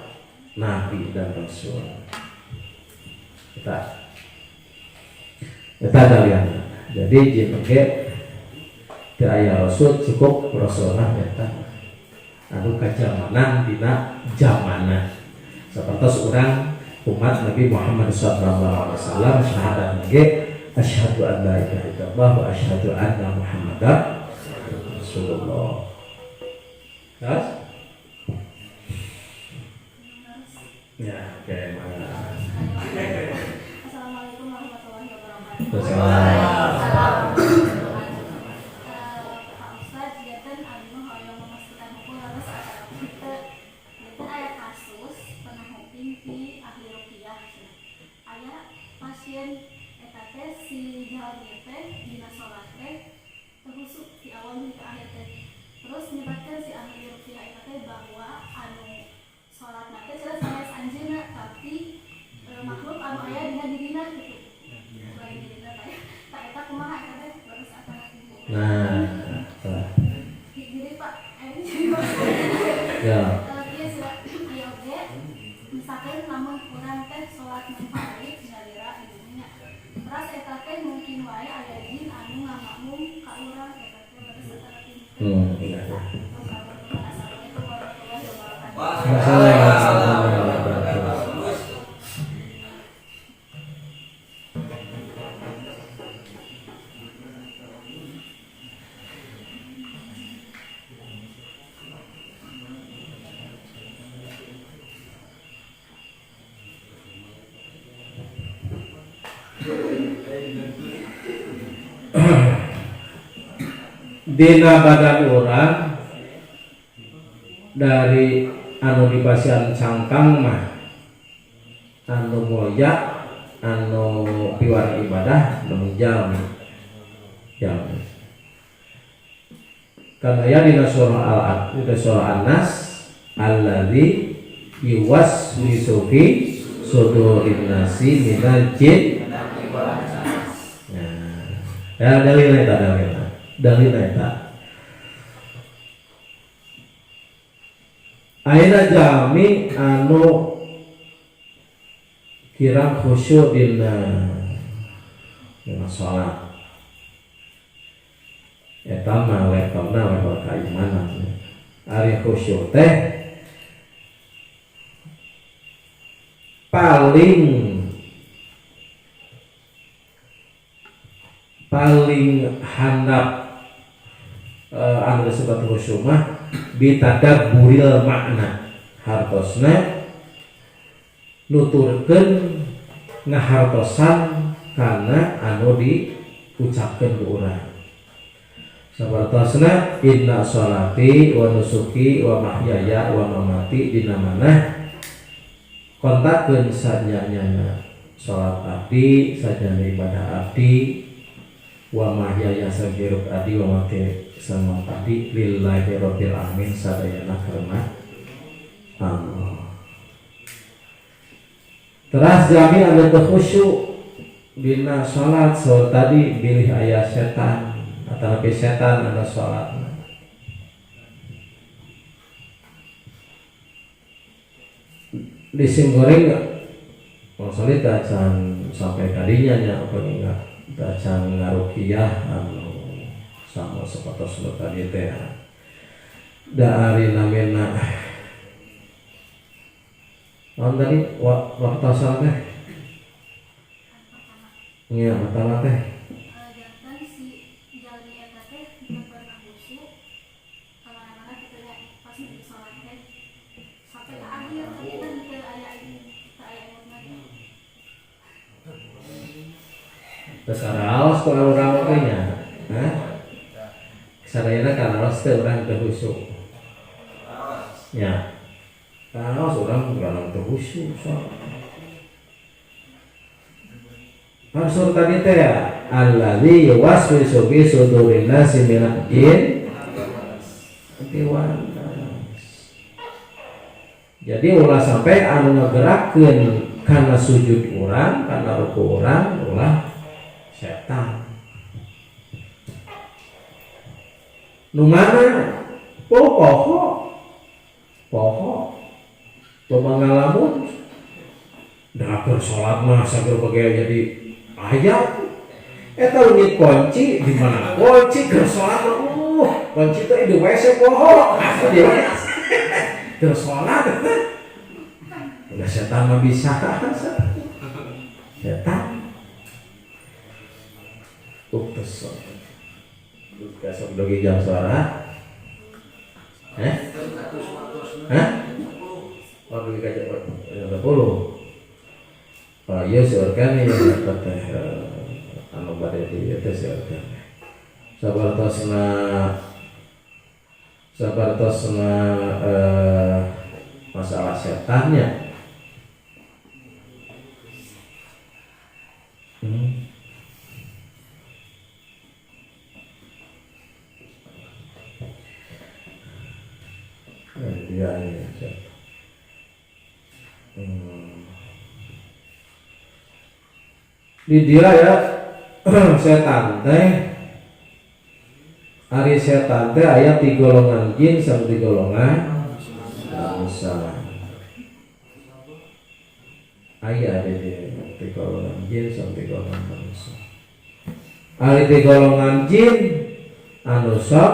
nabi dan rasul. Eta dalilna. Jadi jin oge teu aya rasul cukup rasulna eta anu kajamanan dina zamanna. Sapertos urang umat Nabi Muhammad sallallahu alaihi wasallam syahadat ge asyhadu an la ilaha illallah wa asyhadu anna Muhammadar Rasulullah. Terus? Ya, oke, mana? Assalamualaikum warahmatullahi wabarakatuh. Assalamualaikum. Pak Ustadz, janten anu hoyong memastikan hukum harus ada kita. Janten aya kasus pernah hoping di ahli ruqyah. Aya pasien eta teh si jalmi teh dina salat teh terhusuk di awal hingga akhir teh. Terus menyebabkan si ahli ruqyah eta teh bahwa anu salat nate jelas sanes anjeunna tapi makhluk anu aya dina dirina gitu. Lain dirina teh. Tak eta kumaha eta teh terus akan Nah, jadi Pak, ya. dia sudah aya oge misalkan lamun urang teh salat maghrib ngalira ibunya. Terus eta teh mungkin wae aya jin anu ngamakmum ka urang eta teh terus eta Iya. Assalamualaikum warahmatullahi wabarakatuh. Assalamualaikum. Dina badan orang dari anu dipasian cangkang mah anu moya anu piwar ibadah namun jalmi karena ya dina surah An-Nas alladzi yuwaswisu fi sudurin nasi minal jin. Ya dalilna eta ayeuna jalmi anu kirang khusyuk dina salat eta mah levelna level keimanan. Ari khusyuk teh paling handap anu disebut khusyuk mah bitadabburil makna hartosna nuturkeun ngahartosan kana anu diucapkeun ku urang. sabartosna inna sholati wa nusuki wa mahyaya wa mamati dina manah kontakkeun sajanyana salat abdi sajana ibadah abdi wa mahyaya sagirup abdi wa mati sama abdi lillahi rabbil alamin sadayana karena Allah. Teras jami anu teu khusyuk dina salat so tadi bilih aya setan atau setan anu salat. Disimgoreng maksudnya dacan sampai kadinya nya apa ingat dacan ngaruqyah anu sama sepatos nu tadi teh da ari namina tadi waktu asal teh nya pertama teh jantan si jalmi eta teh teu pernah khusyuk kamana-mana kitu nya pas di salat teh sampai ke akhir tapi kan teu aya emotna. terus araos ku urang teh nya hah sadayana karaos teh urang teu khusyuk nya karaos urang teu khusyuk soalna maksud tadi teh alladzi yuwaswisu fi sudurin nasi minal jin wan nas. Jadi ulah sampai anu nggerakkeun kana sujud urang, kana ruku urang ulah setan. Nu mana? Poho. Pemangalamun da keur salat mah sager bagaya jadi ayat eta leungit kunci di mana kunci keur salat kunci teh di WC poho asuh di WC keur salat udah setan mah bisa setan utus kasih dogi jam suara waduh kaca 20 iya siorkan ya dapat anu bade di itu siorkan sabartosna masalah setannya dia di dia ya setan teh ari setan teh aya 3 golongan jin sama 3 golongan manusia aya di 3 golongan jin sama 3 golongan manusia ari 3 golongan jin anu sok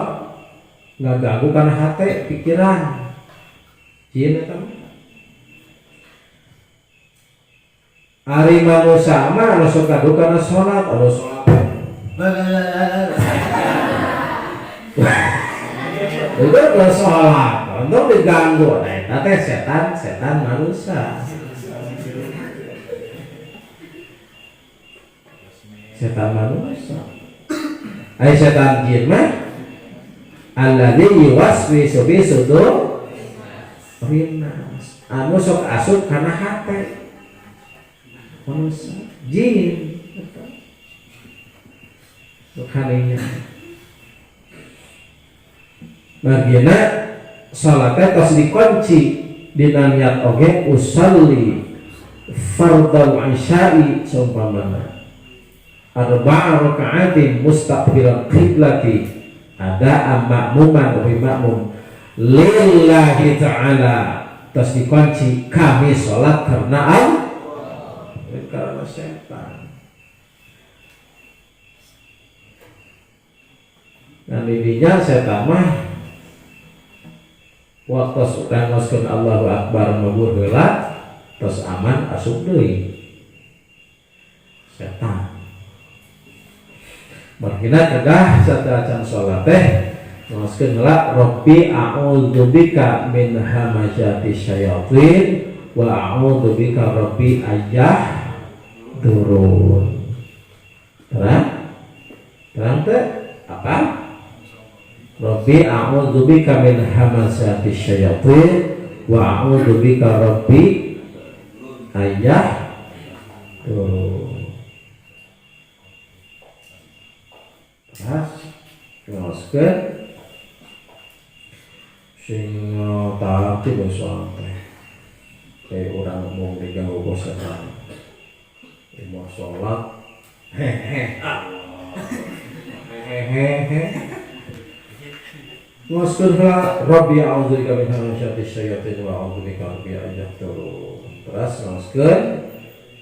ngaganggu kana hate pikiran jin eta hari manusia mah anu sok gaduh kana salat anu salat itu kalau salat untuk diganggu eta teh setan manusia ai setan jin mah alladzi yuwaswisu fi sudurin nas anu sok asup kana hate manusia jin bukannya bagina salatnya tos dikunci dina niat oge usalli fardhu isya'i seumpamana arba'a raka'atin mustaqbilal qiblati ada makmuman wa makmum lillahi ta'ala tos dikunci kami salat karena Allah karena setan. Nah intinya setan mah waktu sudah ngoskeun Allahu Akbar mabur heula tos aman asup deui setan. Markina kedah sateuacan salat teh ngoskeun heula Rabbi a'udzubika min hamazati syayatin wa a'udzubika Rabbi ayyah turun terang teh apa Rabbi a'udzubika min hamazati syayatin wa a'udzubika Rabbi ayah terus ngoskeun sing taati basa kayak orang mau diganggu bosan mau sholat Waskurha Rabbi a'udzubika min hamazati syayatin wa a'udzubika Rabbi an yahdurun. Terus waskur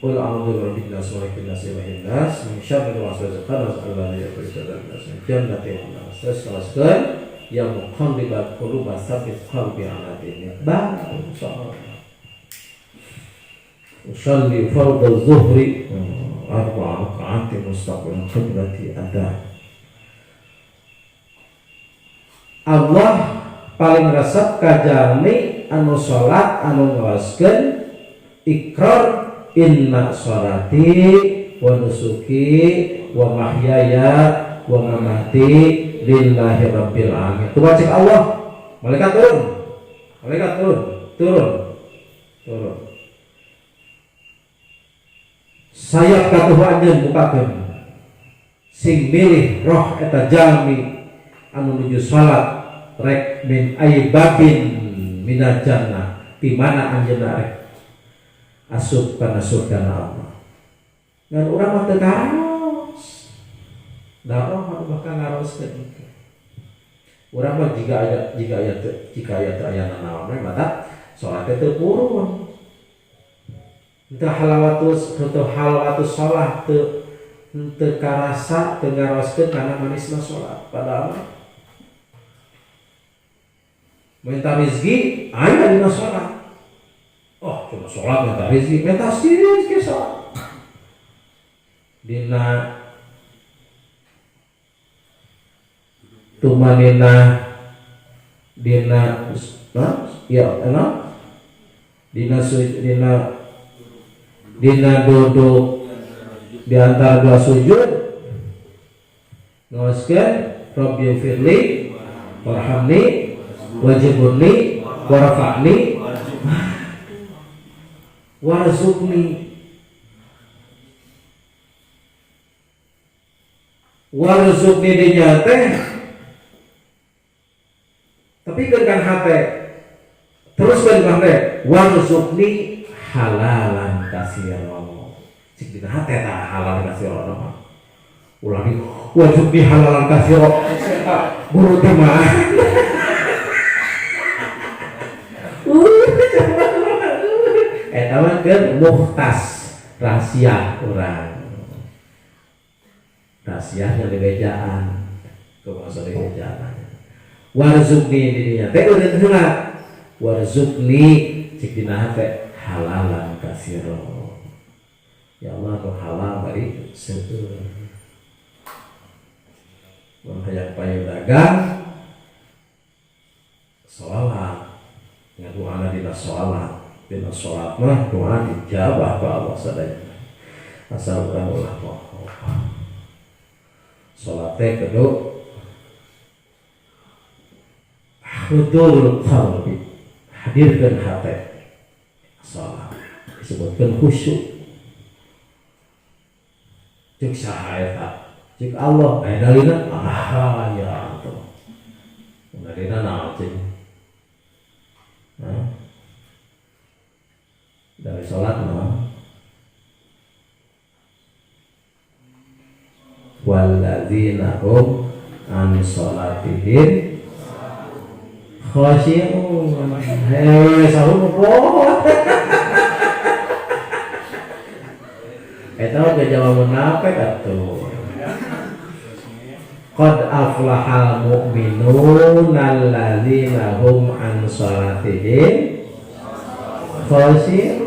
Qul a'udzu birabbin nas malikin nas ilahin nas min syarril waswasil khannas alladzi yuwaswisu fi sudurin jannati wan nas. Terus waskur ya muqallibal qulub tsabbit qalbi ala dinik. Baru sholat. Usalli fardhu zuhri arba'a raka'atin mustaqbil qiblati ada. Allah paling resep kajami anu salat anu ngawaskeun ikrar inna sholati wa nusuki wa mahyaya wa mamati lillahi rabbil alamin. Itu wajib Allah. Malaikat turun. Sayap katuh anjeun bukakeun. Sing milih roh eta jalmi anu nuju salat rek min aibabin minal jannah di mana anjeunna rek asup kana surga Allah. Ngan urang mah teu karos. Da roh mah bakal ngaroskeun. Urang mah jika aya teu aya nanaon we mata salat teu purun. Teu halawatus salat teu karasa teu ngaroskeun kana manisna salat padahal minta rezeki aya dina salat. Oh, cuma salat minta rezeki, minta rezeki salat. Dina tumanina dina duduk di antara dua sujud ngoskeun Rabbi firli warhamni wajibuni warafa'ni warzukni dinya teh tapi kan hate terus kan hate warzukni halalan kasiron cik dina hate tah halalan kasiron ulangi warzukni halalan kasiron guru teh mah eta mah keur muhtas rahasia urang. Rahasianya di bejaan. Kumaha di bejaan. Warzuqni di dinya teh urang heula. Warzuqni cik dina teh halalan kasiro. Ya Allah kau halal bari seueur. Mun hayang payu dagang salat ngaduana dina salat. Dina sholat mah doa dijabah ku Allah sadaya. Asal urang ulah poho. Sholat teh kudu hudurul qalbi. Hadirkeun hate. Sholat disebutkeun khusyuk. Cek saha eta? Cek Allah aya dalilna ya atuh. Dalilna naon cek? Dari sholat walladzina hum an sholatihim khashi'un. Sahur pot eta ge jawab munafik atuh. Qad aflahal mu'minun alladzina hum an sholatihim khashi'un.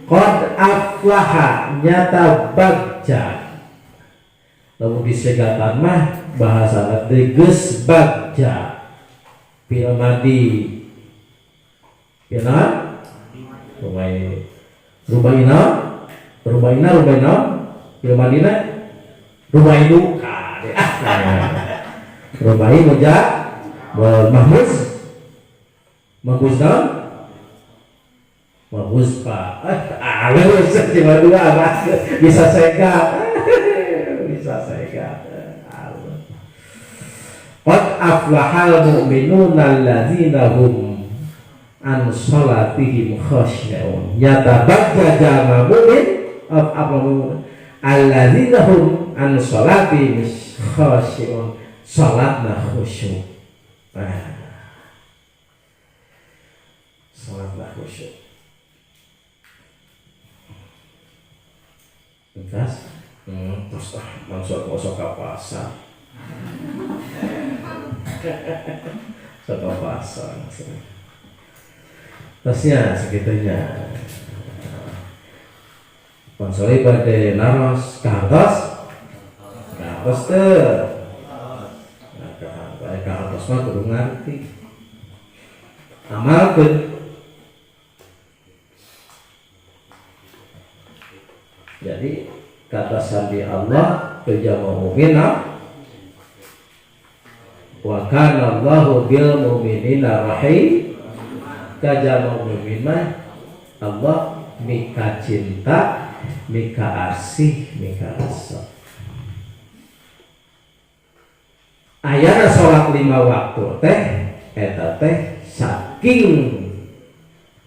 Qad aflaha nyata bagja. Lalu disegatan mah bahasa teges bagja. Fil madi. Kena? Rubaina. Fil madina. Rubainuka. Robai moja mahmuz dong mahmuz pak halus cuma dua bisa sekat qad aflahal mu'minuna alladzina hum an salatihim khashi'un yatabajja jama mu'min alladzina hum an salatihim khashi'un salatna khusyuk salatna khusyuk terus masuk ke pasar satu pasar tasnya segitunya konsoli pada naros kantos tuh kantos mah kudu ngerti amalkeun jadi kata sandi Allah kejama mu'minah wa kana Allahu bil mu'minina rahim kajama mu'minah Allah mika cinta mika asih mika rasa ayana sholat 5 waktu teh eta teh saking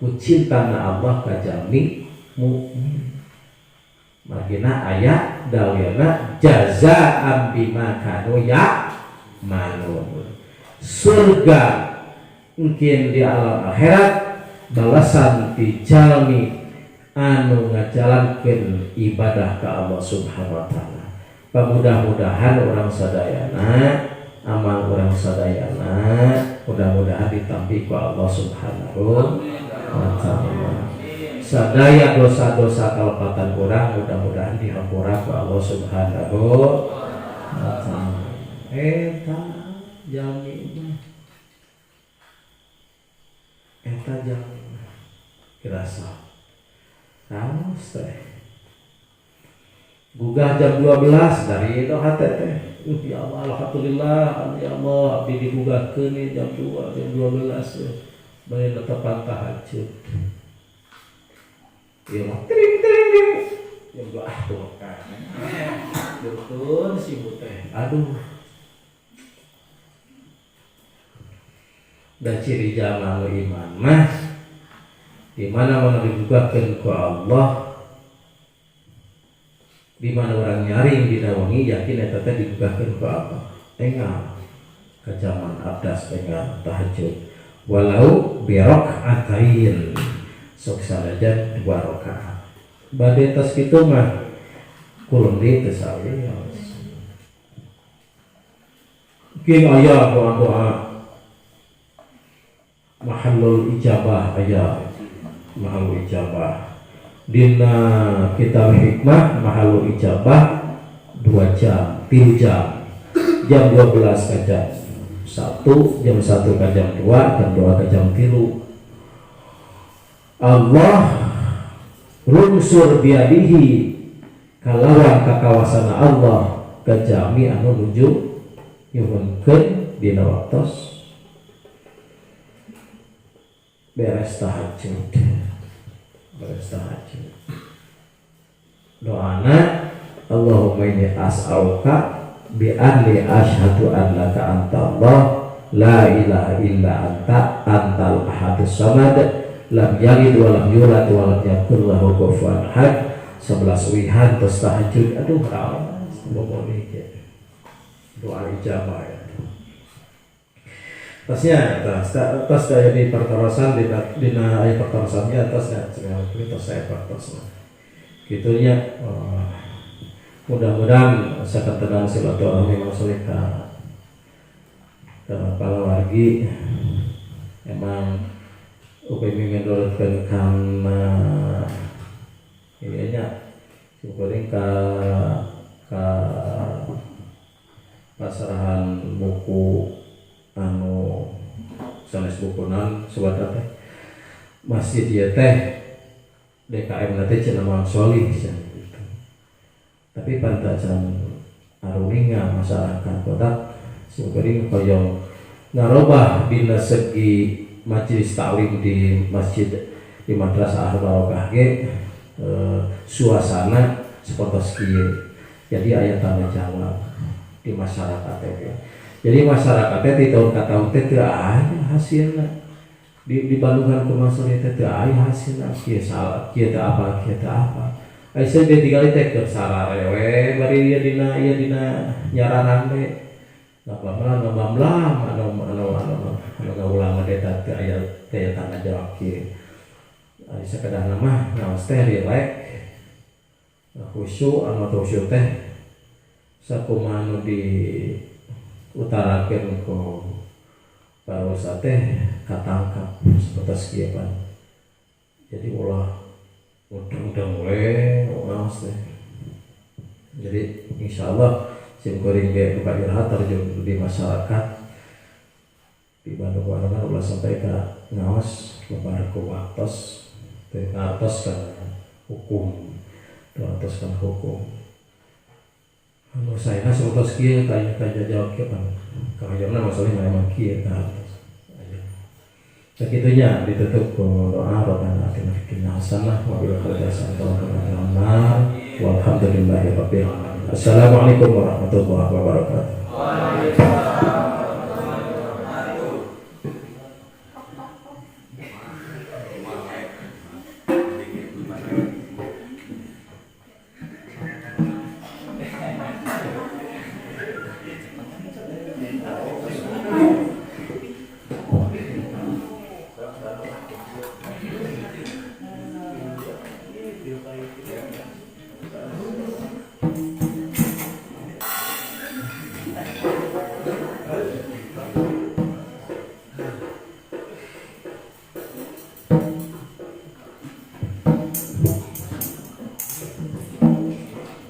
kucintana Allah kajami mu'min magina ayat dalilna jazaa'an bima kanu ya'malun surga mungkin di alam akhirat balasan ti jalmi anu ngajalankeun ibadah ka Allah Subhanahu wa taala. Mudah-mudahan orang sadayana amal orang sadayana mudah-mudahan ditampi ku Allah Subhanahu wa taala. Sadaya dosa-dosa kalepatan kurang mudah-mudahan dihampura ku Allah Subhanahu wa taala. Eta jami kirasa harus teh gugah jam 12 dari itu hati teh ya Allah alhamdulillah ya Allah abdi digugahkeun jam 2 jam 12 ya bae netepan tahajud ya tring jam 2 tuh kan betul si teh aduh dan ciri jamal iman mah di mana mana digugahkeun ku Allah di mana orang nyaring dinawangi yakin eta teh digugahkeun ku Allah engal kejaman abdas engal tahajud walau birokaatain sok sanajan 2 rakaat bade tos kitu mah kulum di teu sawi mungkin aya doa-doa mahallul ijabah aya mahallul ijabah dina kitab hikmah mahallul ijabah 2 jam 3 jam jam 12 ka jam 1 jam 1 ka jam 2 jam 2 ka jam 3 Allah runsur biadihi kalawan kakawasana Allah kajami anu nuju nyuhunkeun dina waktos beres tahajud doana Allahumma inni as'auka bi anni asyhadu annaka anta Allah la ilaha illa anta antal ahadus samad lam yalid wa lam yulad wa lam yakul lahu kufuwan ahad 11 wihan terus tahajud aduh ngomong iki doa ijabah ya tasnya tas daya di pertarasan dina ayat pertarasannya atasnya sebenarnya tas saya pertarasan gitunya mudah-mudahan saketenan silaturahmi masalika para wargi emang upami ngedolkeun kana ieu nya syukuring ka pasarahan buku anu sanes bukunan sebata teh masjid ieu teh DKM teh cenah mang solih cenah gitu. Tapi pantacan aruninga masyarakat kota Simkuring hoyong narobah dina segi majelis taklim di masjid di madrasah Al-Barokah ge suasana seperti kieu. Jadi aya tanya jawab di masyarakat teh. Jadi masyarakat teh di tahun ka tahun teh teu aya hasilna. Di Bandungan kumaha teh teu aya hasilna. Kieu salah, kieu teh apa, kieu teh apa. Aisyah dia tinggal teh keur sararewe bari ieu dina nyararan teh. Ngabamlam anu ulama deta teu aya teh tanya jawab kieu. Aisyah kadang mah ngaos teh rilek. Khusyuk anu khusyuk teh sakumaha anu di utarakeun ku parosa teh katangkap seperti kieu pan. Jadi ulah udang we ngaos teh. Jadi insyaallah simkuring ge buka irhat terjun di masyarakat di Bandung ulah sampai ka ngaos lebar ku waktos teh ngatos kana hukum. Atas kan hukum. Anu saena seperti kieu tanya jawab kieu pan. Kahayangna masalahnya memang kieu ka atas. Sakitunya ditutup ku doa Rabbana atina fid dunya hasanah wa fil akhirati hasanah wa qina adzaban nar. Walhamdulillahirabbil alamin. Assalamualaikum warahmatullahi wabarakatuh. Waalaikumsalam.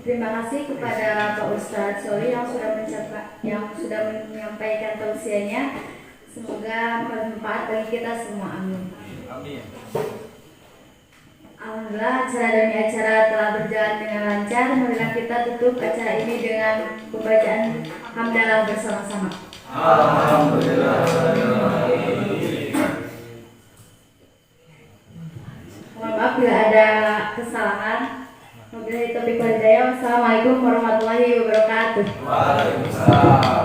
Terima kasih kepada Pak Ustadz Soli yang sudah menyampaikan tausiahnya. Semoga bermanfaat bagi kita semua. Amin. Alhamdulillah, acara demi acara telah berjalan dengan lancar. Marilah kita tutup acara ini dengan pembacaan hamdalah bersama-sama. Alhamdulillah. Mohon maaf bila ada kesalahan. Wassalamualaikum warahmatullahi wabarakatuh. Waalaikumsalam.